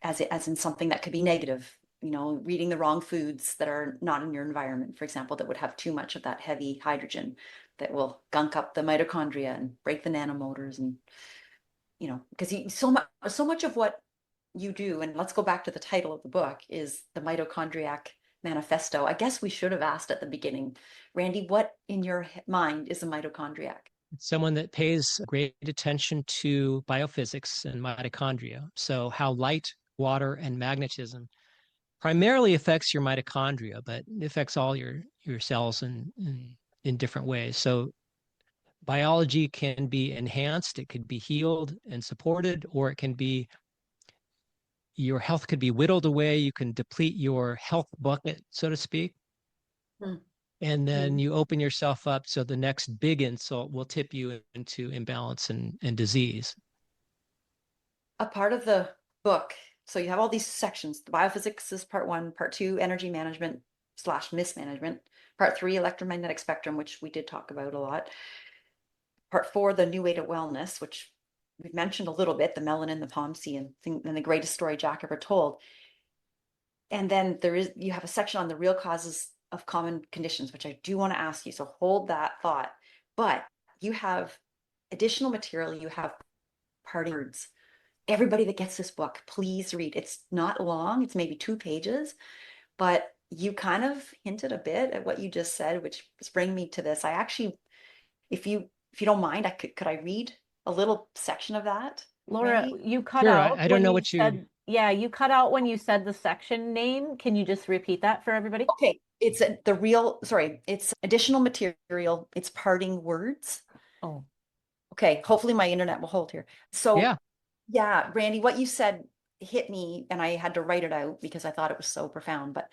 as in something that could be negative, reading the wrong foods that are not in your environment, for example, that would have too much of that heavy hydrogen that will gunk up the mitochondria and break the nanomotors. And, because so much of what you do, and let's go back to the title of the book, is the Mitochondriac Manifesto. I guess we should have asked at the beginning, Randy, what in your mind is a mitochondriac? Someone that pays great attention to biophysics and mitochondria. So how light, water, and magnetism primarily affects your mitochondria, but it affects all your cells in different ways. So biology can be enhanced, it could be healed and supported, or it can be your health could be whittled away. You can deplete your health bucket, so to speak. And then you open yourself up so the next big insult will tip you into imbalance and disease. A part of the book, so you have all these sections. The biophysics is part 1, part 2, energy management / mismanagement, part 3, electromagnetic spectrum, which we did talk about a lot. Part 4, the new way to wellness, which we've mentioned a little bit, the melanin, the POMC, and the greatest story Jack ever told. And then you have a section on the real causes of common conditions, which I do want to ask you. So hold that thought. But you have additional material. You have parting words. Everybody that gets this book, please read. It's not long. It's maybe 2 pages, but you kind of hinted a bit at what you just said, which is bringing me to this. If you if you don't mind, could I read a little section of that, Laura, Randy? you cut Sure. out I don't when know you what you. said, yeah, you cut out when you said the section name. Can you just repeat that for everybody? Okay, it's additional material, it's parting words. Oh, Okay, hopefully my internet will hold here. So Yeah. yeah, Randy, what you said hit me and I had to write it out because I thought it was so profound. But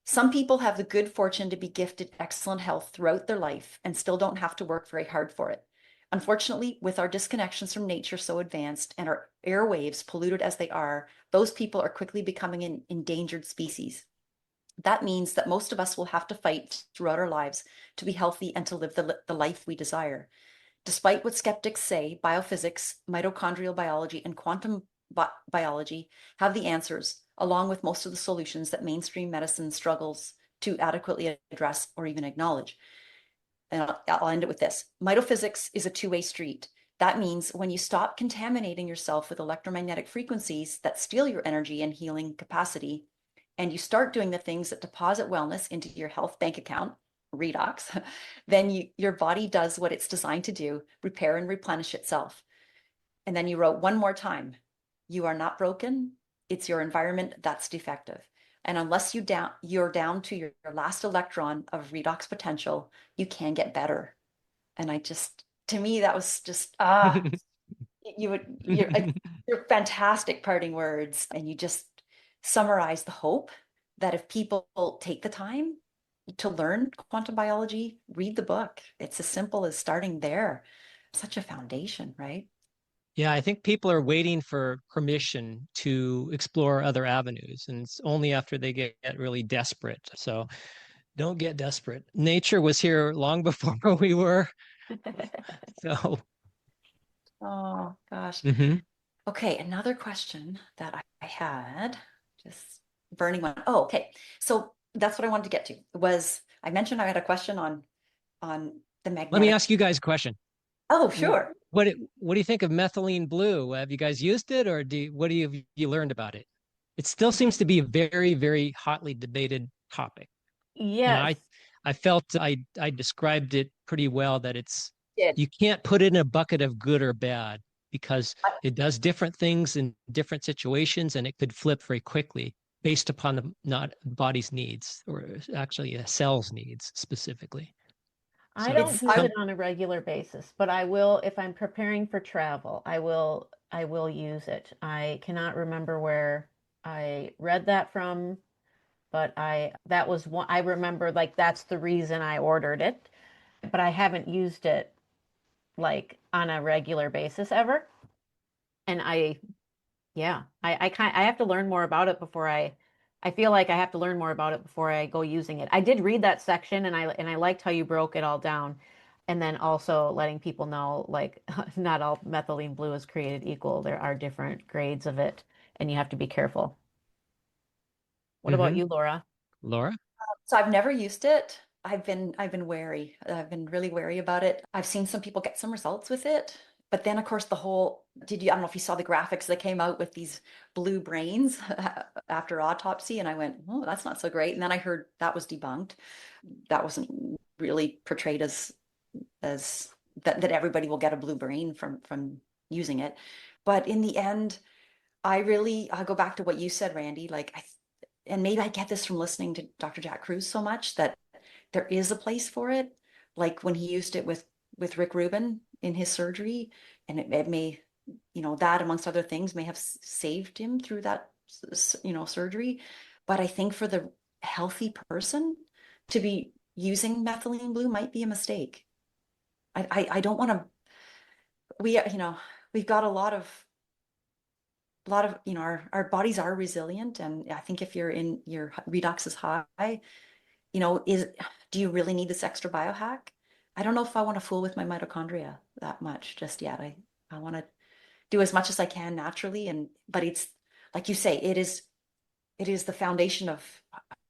some people have the good fortune to be gifted excellent health throughout their life and still don't have to work very hard for it. Unfortunately, with our disconnections from nature so advanced and our airwaves polluted as they are, those people are quickly becoming an endangered species. That means that most of us will have to fight throughout our lives to be healthy and to live the life we desire. Despite what skeptics say, biophysics, mitochondrial biology, and quantum biology have the answers, along with most of the solutions that mainstream medicine struggles to adequately address or even acknowledge. And I'll end it with this. Mitophysics is a two-way street. That means when you stop contaminating yourself with electromagnetic frequencies that steal your energy and healing capacity, and you start doing the things that deposit wellness into your health bank account, redox, then your body does what it's designed to do, repair and replenish itself. And then you wrote one more time, you are not broken. It's your environment that's defective. And unless you're down to your last electron of redox potential, you can get better. And to me, that was just, you're fantastic parting words. And you just summarize the hope that if people take the time to learn quantum biology, read the book. It's as simple as starting there. Such a foundation, right? Yeah, I think people are waiting for permission to explore other avenues, and it's only after they get really desperate. So don't get desperate. Nature was here long before we were. So, Oh gosh. mhm. Okay, another question that I had, just burning one. Oh, okay. So that's what I wanted to get to was I mentioned I had a question on the Let me magnetic. ask you guys a question. Oh, sure. What do you think of methylene blue? Have you guys used it, or what have you learned about it? It still seems to be a very, very hotly debated topic, and yes. I felt I described it pretty well that Did. you can't put it in a bucket of good or bad because it does different things in different situations, and it could flip very quickly based upon the not body's needs, or actually a cell's needs specifically. I So don't It's use I it on a regular basis, but I will if I'm preparing for travel. I will use it. I cannot remember where I read that from, but I that was one I remember like that's the reason I ordered it, but I haven't used it like on a regular basis ever. And yeah, I have to learn more about it before I feel like I have to learn more about it before I go using it. I did read that section and I liked how you broke it all down. And then also letting people know like not all methylene blue is created equal. There are different grades of it and you have to be careful. What about mhm. you, Laura? Laura? so I've never used it. I've been wary. I've been really wary about it. I've seen some people get some results with it, but then of course I don't know if you saw the graphics that came out with these blue brains after autopsy, and I went, oh, that's not so great. And then I heard that was debunked. That wasn't really portrayed as that everybody will get a blue brain from using it. But in the end, I go back to what you said, Randy. And maybe I get this from listening to Dr. Jack Kruse so much that there is a place for it. Like when he used it with Rick Rubin in his surgery, and it may, that amongst other things may have saved him through that, surgery. But I think for the healthy person to be using methylene blue might be a mistake. I don't want to. We've got a lot of our bodies are resilient, and I think if your redox is high, do you really need this extra biohack? I don't know if I want to fool with my mitochondria that much just yet. I want to do as much as I can naturally, but it's like you say, it is the foundation of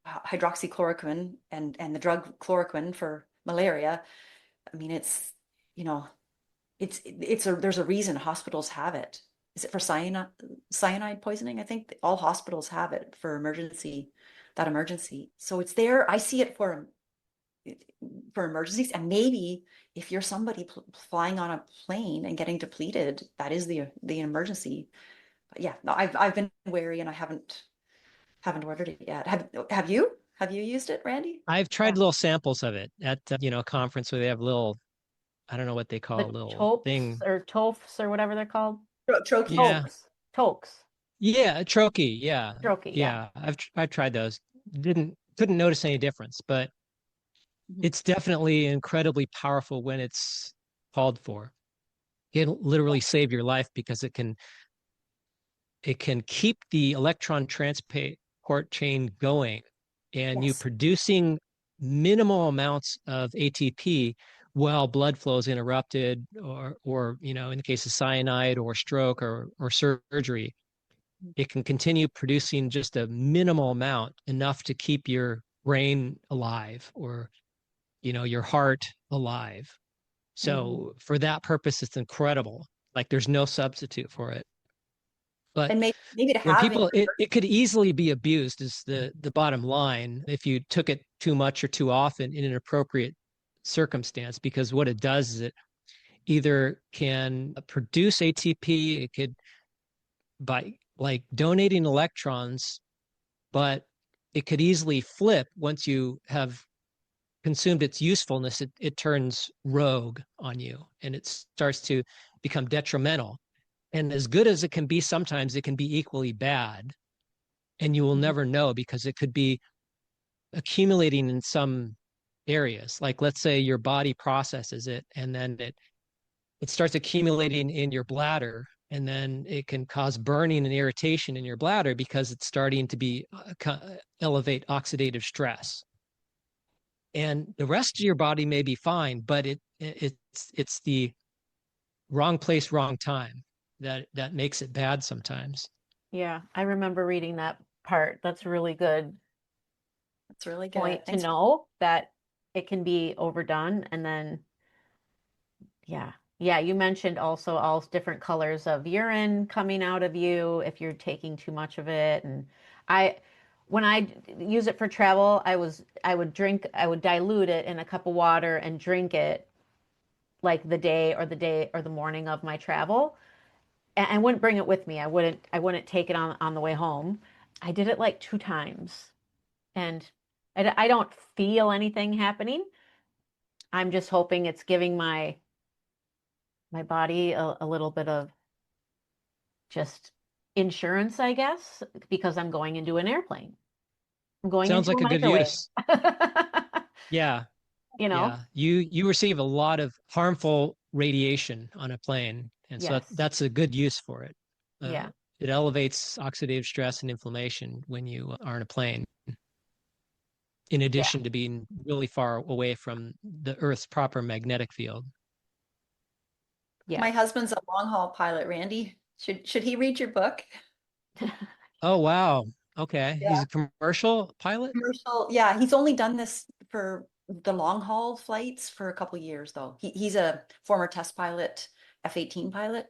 hydroxychloroquine and the drug chloroquine for malaria. I mean, you know there's a reason hospitals have it. Is it for cyanide poisoning? I think all hospitals have it for that emergency. So it's there. I see it for for emergencies. And maybe if you're somebody flying on a plane and getting depleted, that is the emergency. But yeah, no, I've been wary and I haven't ordered it yet. Have you? Have you used it, Randy? I've Yeah. tried little samples of it at a conference where they have little, I don't know what they call The a little topes thing. or tophs or whatever they're called. Troche. Yeah. Tokes. Tokes. Yeah, a trochee. Yeah. Trochee, yeah. Yeah. I've tried those. Couldn't notice any difference, but Mhm. it's definitely incredibly powerful when it's called for. It'll literally save your life because it can keep the electron transport chain going and you Yes. producing minimal amounts of ATP while blood flow is interrupted or in the case of cyanide or stroke or surgery, it can continue producing just a minimal amount, enough to keep your brain alive or your heart alive. Mhm. So for that purpose, it's incredible. Like there's no substitute for it. But And maybe to when have in people, your it could easily be abused is the bottom line if you took it too much or too often in an appropriate circumstance, because what it does is it either can produce ATP, it could by like donating electrons, but it could easily flip once you have consumed its usefulness. It turns rogue on you and it starts to become detrimental. And as good as it can be, sometimes it can be equally bad. And you will Mhm. never know because it could be accumulating in some areas. Like let's say your body processes it and then it starts accumulating in your bladder, and then it can cause burning and irritation in your bladder because it's starting to be elevate oxidative stress. And the rest of your body may be fine, but it's the wrong place, wrong time that makes it bad sometimes. Yeah, I remember reading that part. That's a really good That's really good. point to Thanks for know that it can be overdone. And then, yeah. Yeah, you mentioned also all different colors of urine coming out of you if you're taking too much of it. And I, when I use it for travel, I would dilute it in a cup of water and drink it like the day or the morning of my travel. And I wouldn't bring it with me. I wouldn't take it on the way home. I did it like 2 times and I don't feel anything happening. I'm just hoping it's giving my body a little bit of just insurance, I guess, because I'm going into an airplane. I'm going Sounds into a like a good microwave. use. Yeah, You know? yeah. You receive a lot of harmful radiation on a plane, and so Yes. that's a good use for it. Yeah. It elevates oxidative stress and inflammation when you are in a plane, in Yeah. addition to being really far away from the Earth's proper magnetic field. my Yes. husband's a long haul pilot, Randy. Should he read your book? Oh, wow. Okay. He's Yeah. a commercial pilot? Commercial. Yeah, he's only done this for the long haul flights for a couple years though. He's a former test pilot, F-18 pilot.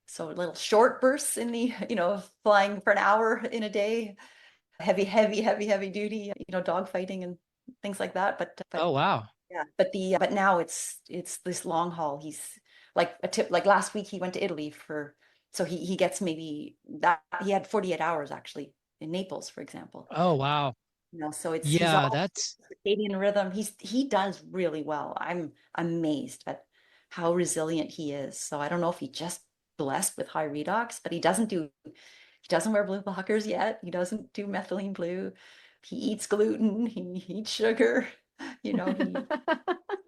So little short bursts in the, flying for an hour in a day, heavy duty, dogfighting and things like that. But Oh, wow. yeah, but now it's this long haul. He's like a tip. Like last week, he went to Italy so he gets maybe that he had 48 hours actually in Naples, for example. Oh, wow. So he's Yeah, all that's circadian rhythm. He does really well. I'm amazed at how resilient he is. So I don't know if he just blessed with high redox, but he doesn't wear blue blockers yet. He doesn't do methylene blue. He eats gluten. He eats sugar. He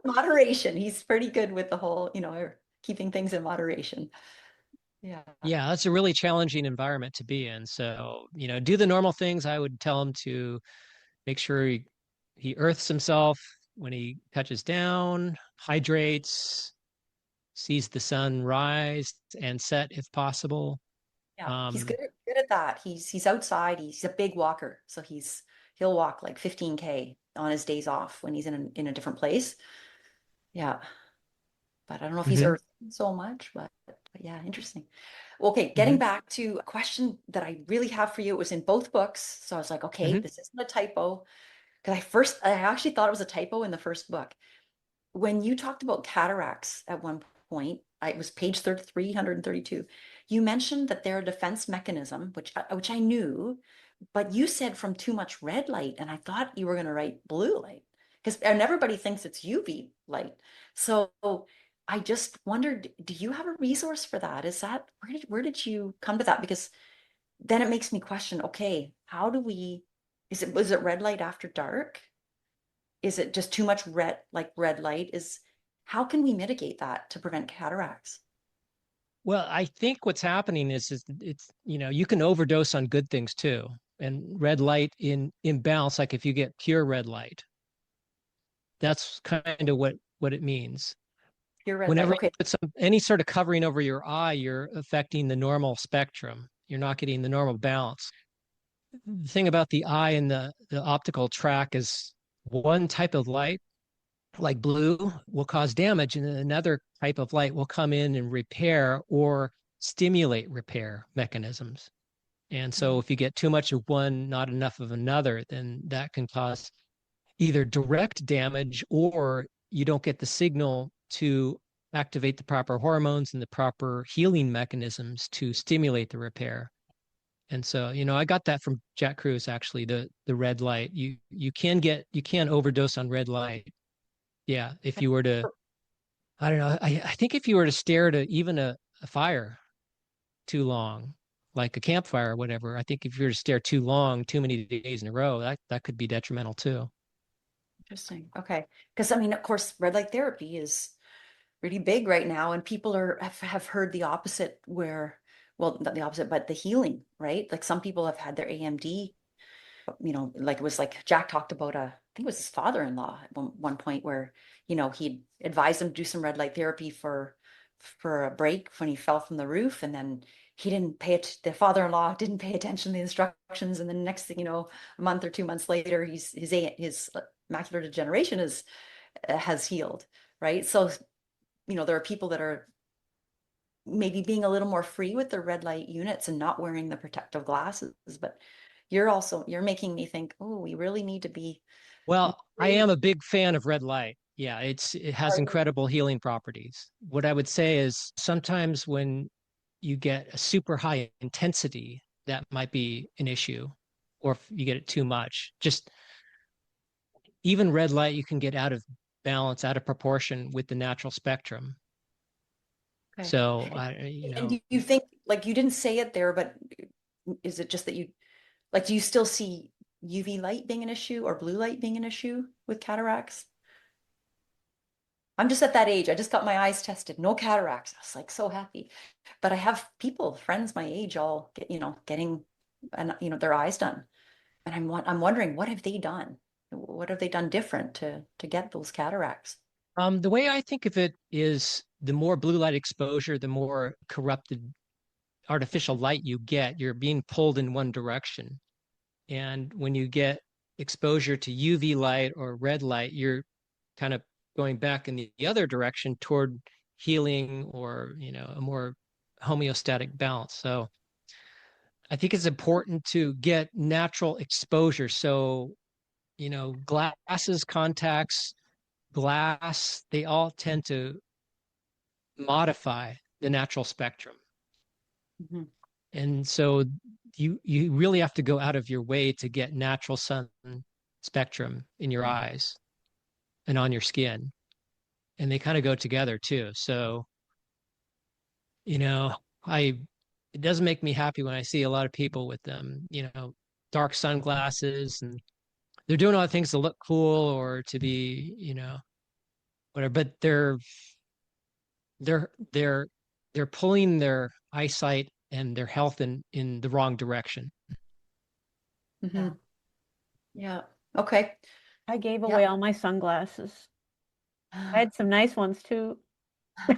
moderation. He's pretty good with the whole, keeping things in moderation. Yeah. yeah, that's a really challenging environment to be in. So, do the normal things. I would tell him to make sure he earths himself when he touches down, hydrates, sees the sun rise and set if possible. Yeah. He's Um, good at that. He's outside. He's a big walker. So he'll walk like 15K on his days off when he's in a different place. Yeah. But I don't know if he's mhm, earthing so much, but yeah, interesting. Okay, getting mhm, back to a question that I really have for you. It was in both books. So I was like, okay, mhm. this isn't a typo. because I actually thought it was a typo in the first book. When you talked about cataracts at one point, it was page 332. You mentioned that they're a defense mechanism, which I knew, but you said from too much red light, and I thought you were going to write blue light and everybody thinks it's UV light. So I just wondered, do you have a resource for that? Is that where did you come to that? Because then it makes me question, okay, how do we, was it red light after dark? Is it just too much red light? How can we mitigate that to prevent cataracts? Well, I think what's happening is it's, you can overdose on good things too. And red light in imbalance, like if you get pure red light, that's kind of what it means. Pure red light, Whenever okay. you put any sort of covering over your eye, you're affecting the normal spectrum. You're not getting the normal balance. The thing about the eye and the optical tract is one type of light, like blue, will cause damage, and another type of light will come in and repair or stimulate repair mechanisms. And so if you get too much of one, not enough of another, then that can cause either direct damage or you don't get the signal to activate the proper hormones and the proper healing mechanisms to stimulate the repair. And so, I got that from Jack Kruse, actually, the red light. You can overdose on red light. Yeah. If you were to, I don't know, I think if you were to stare at even a fire too long, like a campfire or whatever, I think if you were to stare too long, too many days in a row, that could be detrimental too. Interesting. Okay. Because I mean, of course, red light therapy is really big right now, and people have heard the opposite where, well, not the opposite, but the healing, right? Like some people have had their AMD, like it was like Jack talked about I think it was his father-in-law at one point where, he'd advised him to do some red light therapy for a break when he fell from the roof, and then he didn't pay it. The father-in-law didn't pay attention to the instructions, and then the next thing a month or 2 months later, his macular degeneration has healed, right? So, there are people that are maybe being a little more free with their red light units and not wearing the protective glasses, but you're making me think, oh, we really need to be. Well, I am a big fan of red light. Yeah, it has Right. incredible healing properties. What I would say is sometimes when you get a super high intensity, that might be an issue, or if you get it too much. Just even red light, you can get out of balance, out of proportion with the natural spectrum. Okay. So, And do you think, like, you didn't say it there, but is it just that do you still see UV light being an issue or blue light being an issue with cataracts? I'm just at that age. I just got my eyes tested. No cataracts. I was like so happy. But I have friends my age, all getting and their eyes done. And I'm wondering, what have they done? What have they done different to get those cataracts? the way I think of it is the more blue light exposure, the more corrupted artificial light you get, you're being pulled in one direction. And when you get exposure to UV light or red light, you're kind of going back in the other direction toward healing or, a more homeostatic balance. So I think it's important to get natural exposure. So, glasses, contacts, glass, they all tend to modify the natural spectrum. Mm-hmm. And so you really have to go out of your way to get natural sun spectrum in your eyes and on your skin. And they kind of go together too. So, you know, I it doesn't make me happy when I see a lot of people with them, dark sunglasses, and they're doing all the things to look cool or to be, whatever, but they're they're they're pulling their eyesight and their health in the wrong direction. Mm-hmm. Yeah. Okay. I gave Yeah. away all my sunglasses. I had some nice ones too. I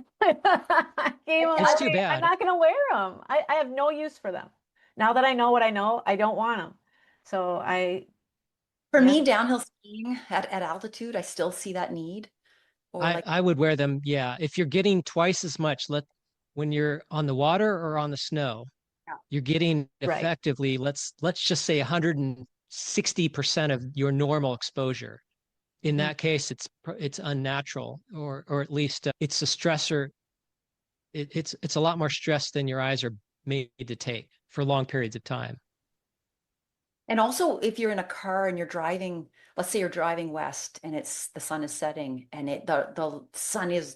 gave them It's away. too I'm bad. not going to wear them. I have no use for them. Now that I know what I know, I don't want them. So For yeah. me, downhill skiing at altitude, I still see that need. Or like, I would wear them. Yeah. If you're getting twice as much, when you're on the water or on the snow, yeah. you're getting Right. effectively, let's just say 60% of your normal exposure. In that case, it's unnatural, or at least it's a stressor. It's a lot more stress than your eyes are made to take for long periods of time. And also, if you're in a car and you're driving, let's say you're driving west and the sun is setting and the sun is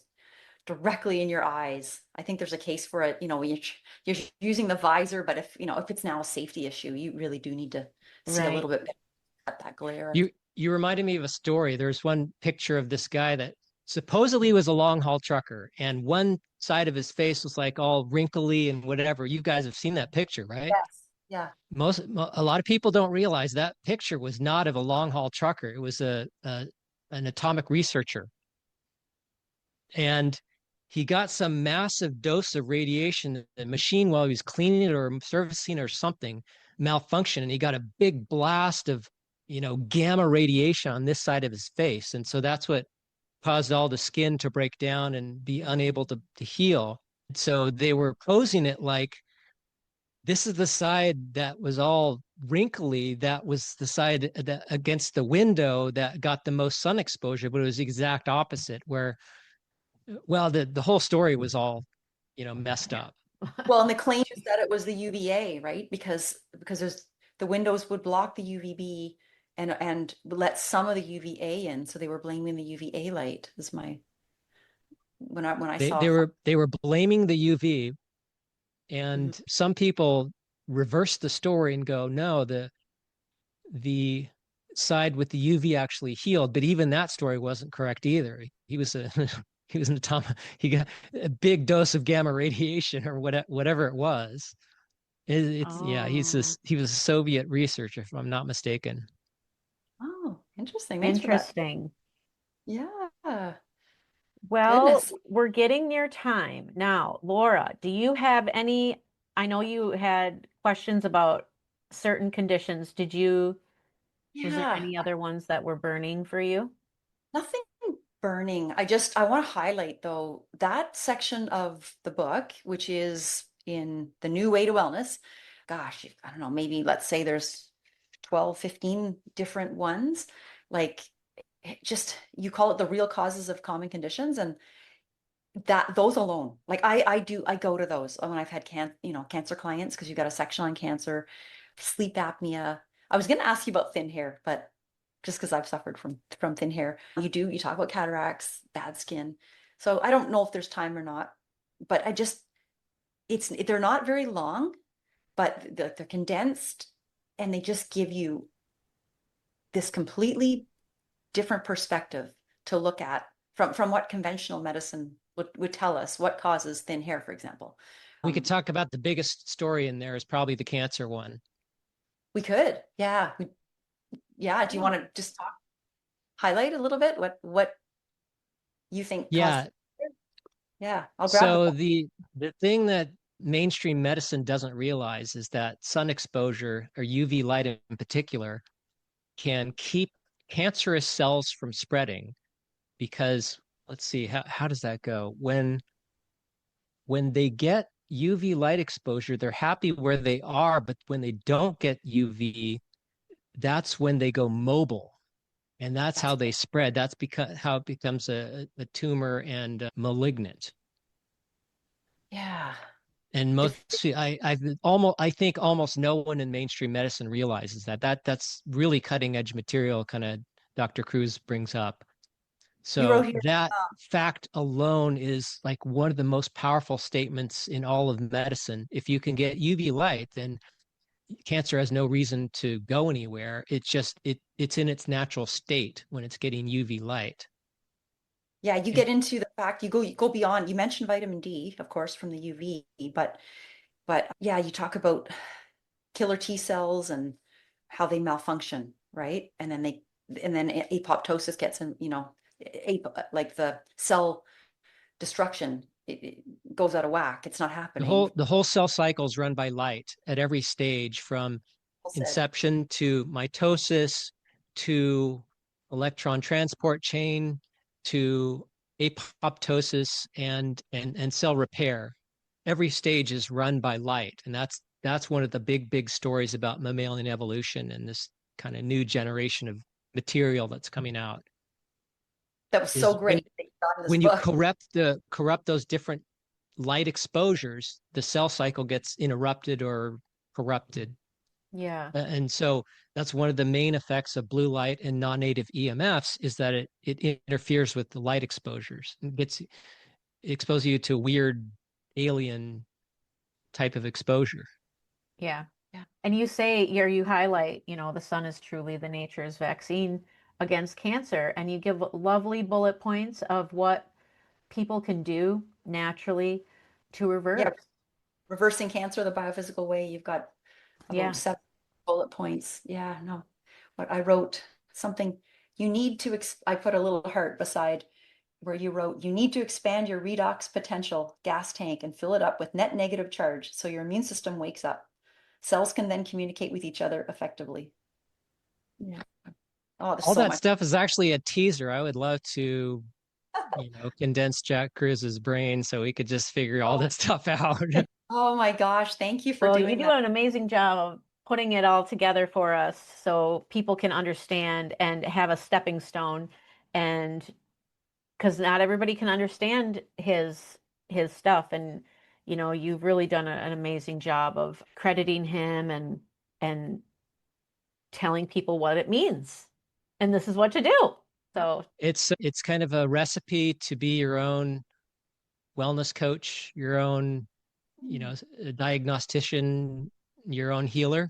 directly in your eyes. I think there's a case for it. You're using the visor, but if it's now a safety issue, you really do need to see a little bit better at that glare. You reminded me of a story. There's one picture of this guy that supposedly was a long haul trucker, and one side of his face was like all wrinkly and whatever. You guys have seen that picture, right? Yes. Yeah. A lot of people don't realize that picture was not of a long haul trucker. It was an atomic researcher. And he got some massive dose of radiation. The machine, while he was cleaning it or servicing or something, malfunctioned, and he got a big blast of gamma radiation on this side of his face. And so that's what caused all the skin to break down and be unable to heal. So they were posing it like, this is the side that was all wrinkly. That was the side that against the window that got the most sun exposure, but it was the exact opposite, where, well, the whole story was all, messed up. Well, and the claim is that it was the UVA, right? Because the windows would block the UVB and let some of the UVA in, so they were blaming the UVA light. Is when I saw they were blaming the UV, and some people reverse the story and go, no, the side with the UV actually healed, but even that story wasn't correct either. He was an atomic. He got a big dose of gamma radiation or whatever it was. He was a Soviet researcher, if I'm not mistaken. Oh, interesting. Interesting. Yeah. Well, Goodness. we're getting near time. Now, Laura, do you have I know you had questions about certain conditions. Was there any other ones that were burning for you? Nothing burning. I want to highlight, though, that section of the book, which is in the new way to wellness. Gosh, I don't know, maybe let's say there's 12, 15 different ones. Like, you call it the real causes of common conditions, and those alone, like I go to those when I've had cancer clients, because you've got a section on cancer, sleep apnea. I was going to ask you about thin hair, but just because I've suffered from thin hair. You talk about cataracts, bad skin. So I don't know if there's time or not, but they're not very long, but they're condensed, and they just give you this completely different perspective to look at from what conventional medicine would tell us what causes thin hair, for example. We could talk about the biggest story in there is probably the cancer one. We could. Yeah. Yeah. Do you want to just highlight a little bit what you think? Yeah. Yeah. I'll grab So the thing that mainstream medicine doesn't realize is that sun exposure, or UV light in particular, can keep cancerous cells from spreading, because let's see, how does that go? When they get UV light exposure, they're happy where they are, but when they don't get UV, that's when they go mobile, and that's how they spread. That's how it becomes a tumor and malignant. Yeah. And I think almost no one in mainstream medicine realizes that's really cutting edge material, kind of Dr. Cruz brings up. So that fact alone is like one of the most powerful statements in all of medicine. If you can get UV light, then cancer has no reason to go anywhere. It's in its natural state when it's getting UV light. Yeah, you get into the fact, you go beyond. You mentioned vitamin D, of course, from the UV, but yeah, you talk about killer T cells and how they malfunction, right? And then apoptosis gets in, like the cell destruction, it goes out of whack. It's not happening. The whole cell cycle is run by light at every stage, from inception to mitosis to electron transport chain to apoptosis and cell repair. Every stage is run by light, and that's one of the big stories about mammalian evolution and this kind of new generation of material that's coming out. That was so great that you got in this When you book. corrupt those different light exposures, the cell cycle gets interrupted or corrupted. Yeah. And so that's one of the main effects of blue light and non-native EMFs is that it interferes with the light exposures. It exposes you to weird alien type of exposure. Yeah. Yeah. And you say, you highlight, the sun is truly the nature's vaccine against cancer. And you give lovely bullet points of what people can do naturally to Yeah, reverse. reversing cancer the biophysical way. You've got Yeah. about 7 bullet points. Yeah, no. But I wrote something, you need to, I put a little heart beside where you wrote, you need to expand your redox potential gas tank and fill it up with net negative charge so your immune system wakes up. Cells can then communicate with each other effectively. Yeah. Oh, there's All so that much. stuff is actually a teaser. I would love to, condense Jack Cruz's brain so we could just figure all this stuff out. Oh my gosh, thank you for Well, you doing do that. an amazing job of putting it all together for us so people can understand and have a stepping stone. And because not everybody can understand his stuff. And you've really done an amazing job of crediting him and telling people what it means. And this is what to do. So It's kind of a recipe to be your own wellness coach, your own, diagnostician, your own healer.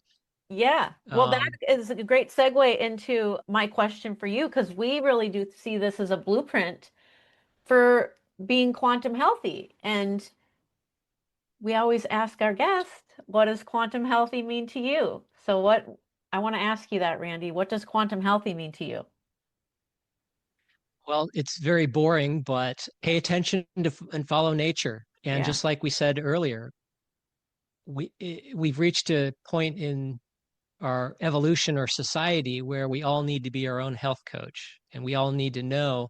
yeah. Well, that Um, is a great segue into my question for you, because we really do see this as a blueprint for being quantum healthy. And we always ask our guest, what does quantum healthy mean to you? So I want to ask you that, Randy, what does quantum healthy mean to you? well, it's very boring, but pay attention to and follow nature. And Yeah. just like we said earlier, we've reached a point in our evolution or society where we all need to be our own health coach, and we all need to know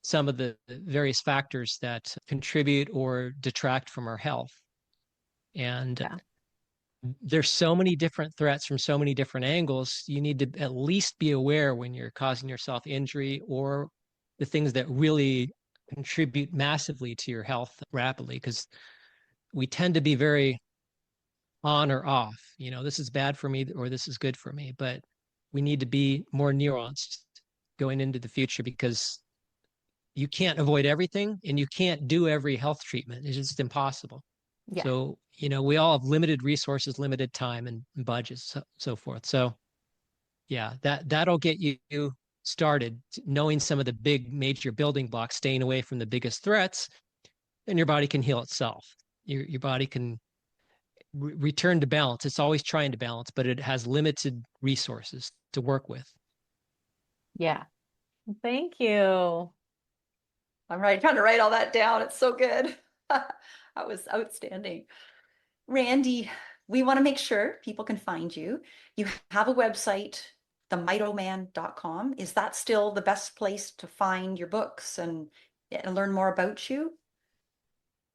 some of the various factors that contribute or detract from our health. And Yeah. there's so many different threats from so many different angles. You need to at least be aware when you're causing yourself injury or the things that really contribute massively to your health rapidly, because we tend to be very on or off. This is bad for me or this is good for me, but we need to be more nuanced going into the future, because you can't avoid everything and you can't do every health treatment. It's just impossible. Yeah. So, we all have limited resources, limited time and budgets, so forth. So yeah, that'll get you started knowing some of the big major building blocks, staying away from the biggest threats, and your body can heal itself. Your body can return to balance. It's always trying to balance, but it has limited resources to work with. Yeah. Thank you. I'm trying to write all that down. It's so good. That was outstanding. Randy, we want to make sure people can find you. You have a website, themitoman.com. Is that still the best place to find your books and learn more about you?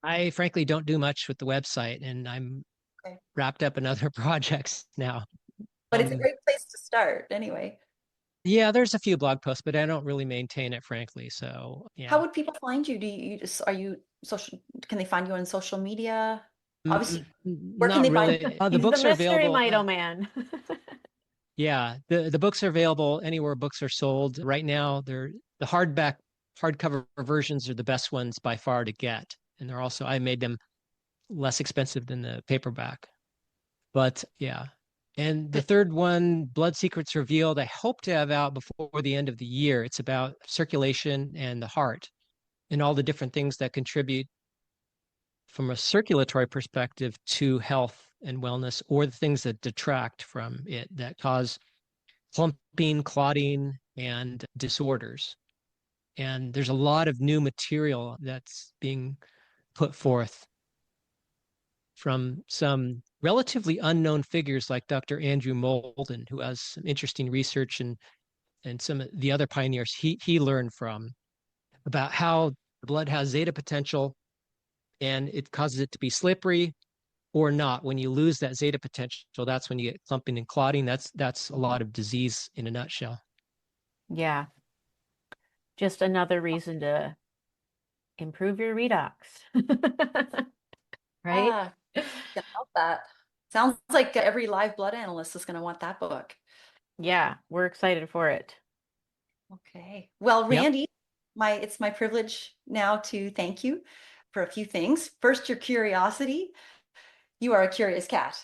I frankly don't do much with the website, and I'm Okay. wrapped up in other projects now. But it's a great place to start anyway. Yeah, there's a few blog posts, but I don't really maintain it, frankly. So yeah. How would people find you? Are you social? Can they find you on social media? Obviously, where can Not they find really. you? The He's the books are mystery available. Mito Man. Yeah, the books are available anywhere books are sold. Right now, they're the hardcover versions are the best ones by far to get, and I made them less expensive than the paperback. But yeah. And the third one, Blood Secrets Revealed, I hope to have out before the end of the year. It's about circulation and the heart and all the different things that contribute from a circulatory perspective to health and wellness, or the things that detract from it that cause clumping, clotting, and disorders. And there's a lot of new material that's being put forth from some relatively unknown figures like Dr. Andrew Molden, who has some interesting research, and some of the other pioneers he learned from about how the blood has zeta potential and it causes it to be slippery, or not. When you lose that zeta potential, that's when you get clumping and clotting. That's a lot of disease in a nutshell. Yeah. Just another reason to improve your redox. Right? Ah, can help that. Sounds like every live blood analyst is going to want that book. Yeah, we're excited for it. Okay. Well, Yep. Randy, it's my privilege now to thank you for a few things. First, your curiosity. You are a curious cat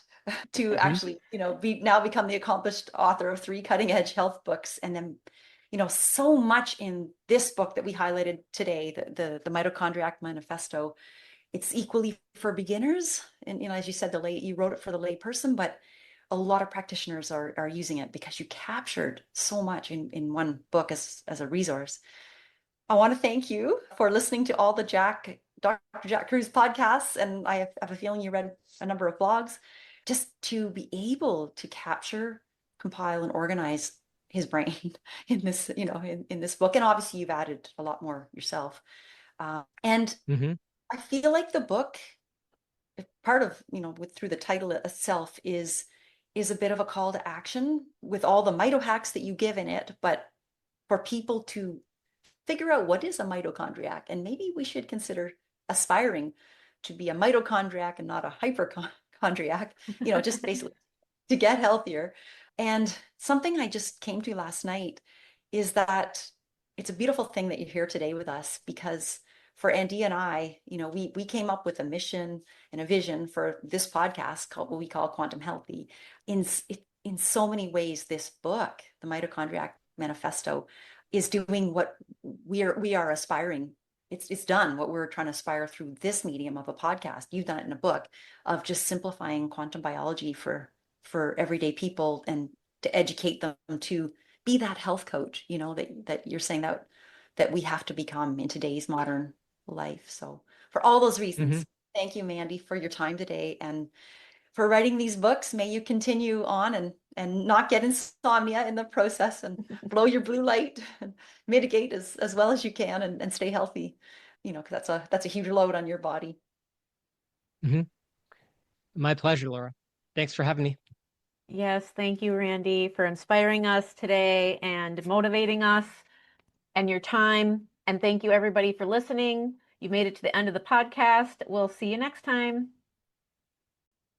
to actually, become the accomplished author of 3 cutting-edge health books. And then, so much in this book that we highlighted today, the Mitochondriac Manifesto, it's equally for beginners. And, as you said, you wrote it for the lay person, but a lot of practitioners are using it because you captured so much in one book as a resource. I want to thank you for listening to all the Dr. Jack Kruse podcasts. And I have a feeling you read a number of blogs, just to be able to capture, compile, and organize his brain in this, in this book. And obviously you've added a lot more yourself. And I feel like the book, part of, through the title itself is a bit of a call to action with all the mito hacks that you give in it, but for people to figure out what is a mitochondriac, and maybe we should consider aspiring to be a mitochondriac and not a hyperchondriac, just basically to get healthier. And something I just came to last night is that it's a beautiful thing that you're here today with us, because for Andy and I, we came up with a mission and a vision for this podcast called what we call Quantum Healthy. In so many ways, this book, the Mitochondriac Manifesto, is doing what we are aspiring. It's done what we're trying to aspire through this medium of a podcast. You've done it in a book of just simplifying quantum biology for everyday people, and to educate them to be that health coach, that you're saying that we have to become in today's modern life. So for all those reasons, thank you, Mandy, for your time today and for writing these books. May you continue on and not get insomnia in the process, and blow your blue light and mitigate as well as you can, and stay healthy, because that's a huge load on your body. My pleasure, Laura. Thanks for having me. Yes, thank you, Randy, for inspiring us today and motivating us, and your time. And thank you, everybody, for listening. You made it to the end of the podcast. We'll see you next time.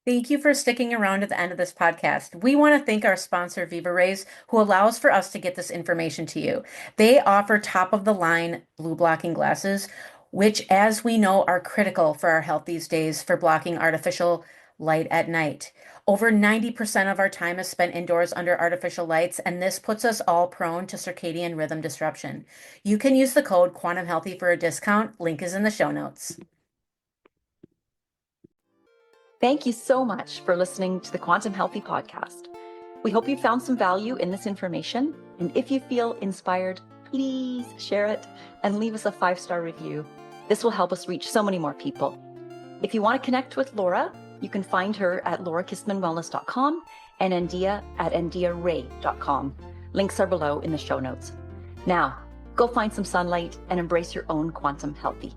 Thank you for sticking around at the end of this podcast. We want to thank our sponsor, VIVARAYS, who allows for us to get this information to you. They offer top-of-the-line blue blocking glasses, which, as we know, are critical for our health these days for blocking artificial light at night. Over 90% of our time is spent indoors under artificial lights, and this puts us all prone to circadian rhythm disruption. You can use the code Quantum Healthy for a discount. Link is in the show notes. Thank you so much for listening to the Quantum Healthy podcast. We hope you found some value in this information. And if you feel inspired, please share it and leave us a 5-star review. This will help us reach so many more people. If you want to connect with Laura, you can find her at laurakistmanwellness.com and Andia at andiaray.com. Links are below in the show notes. Now, go find some sunlight and embrace your own quantum healthy.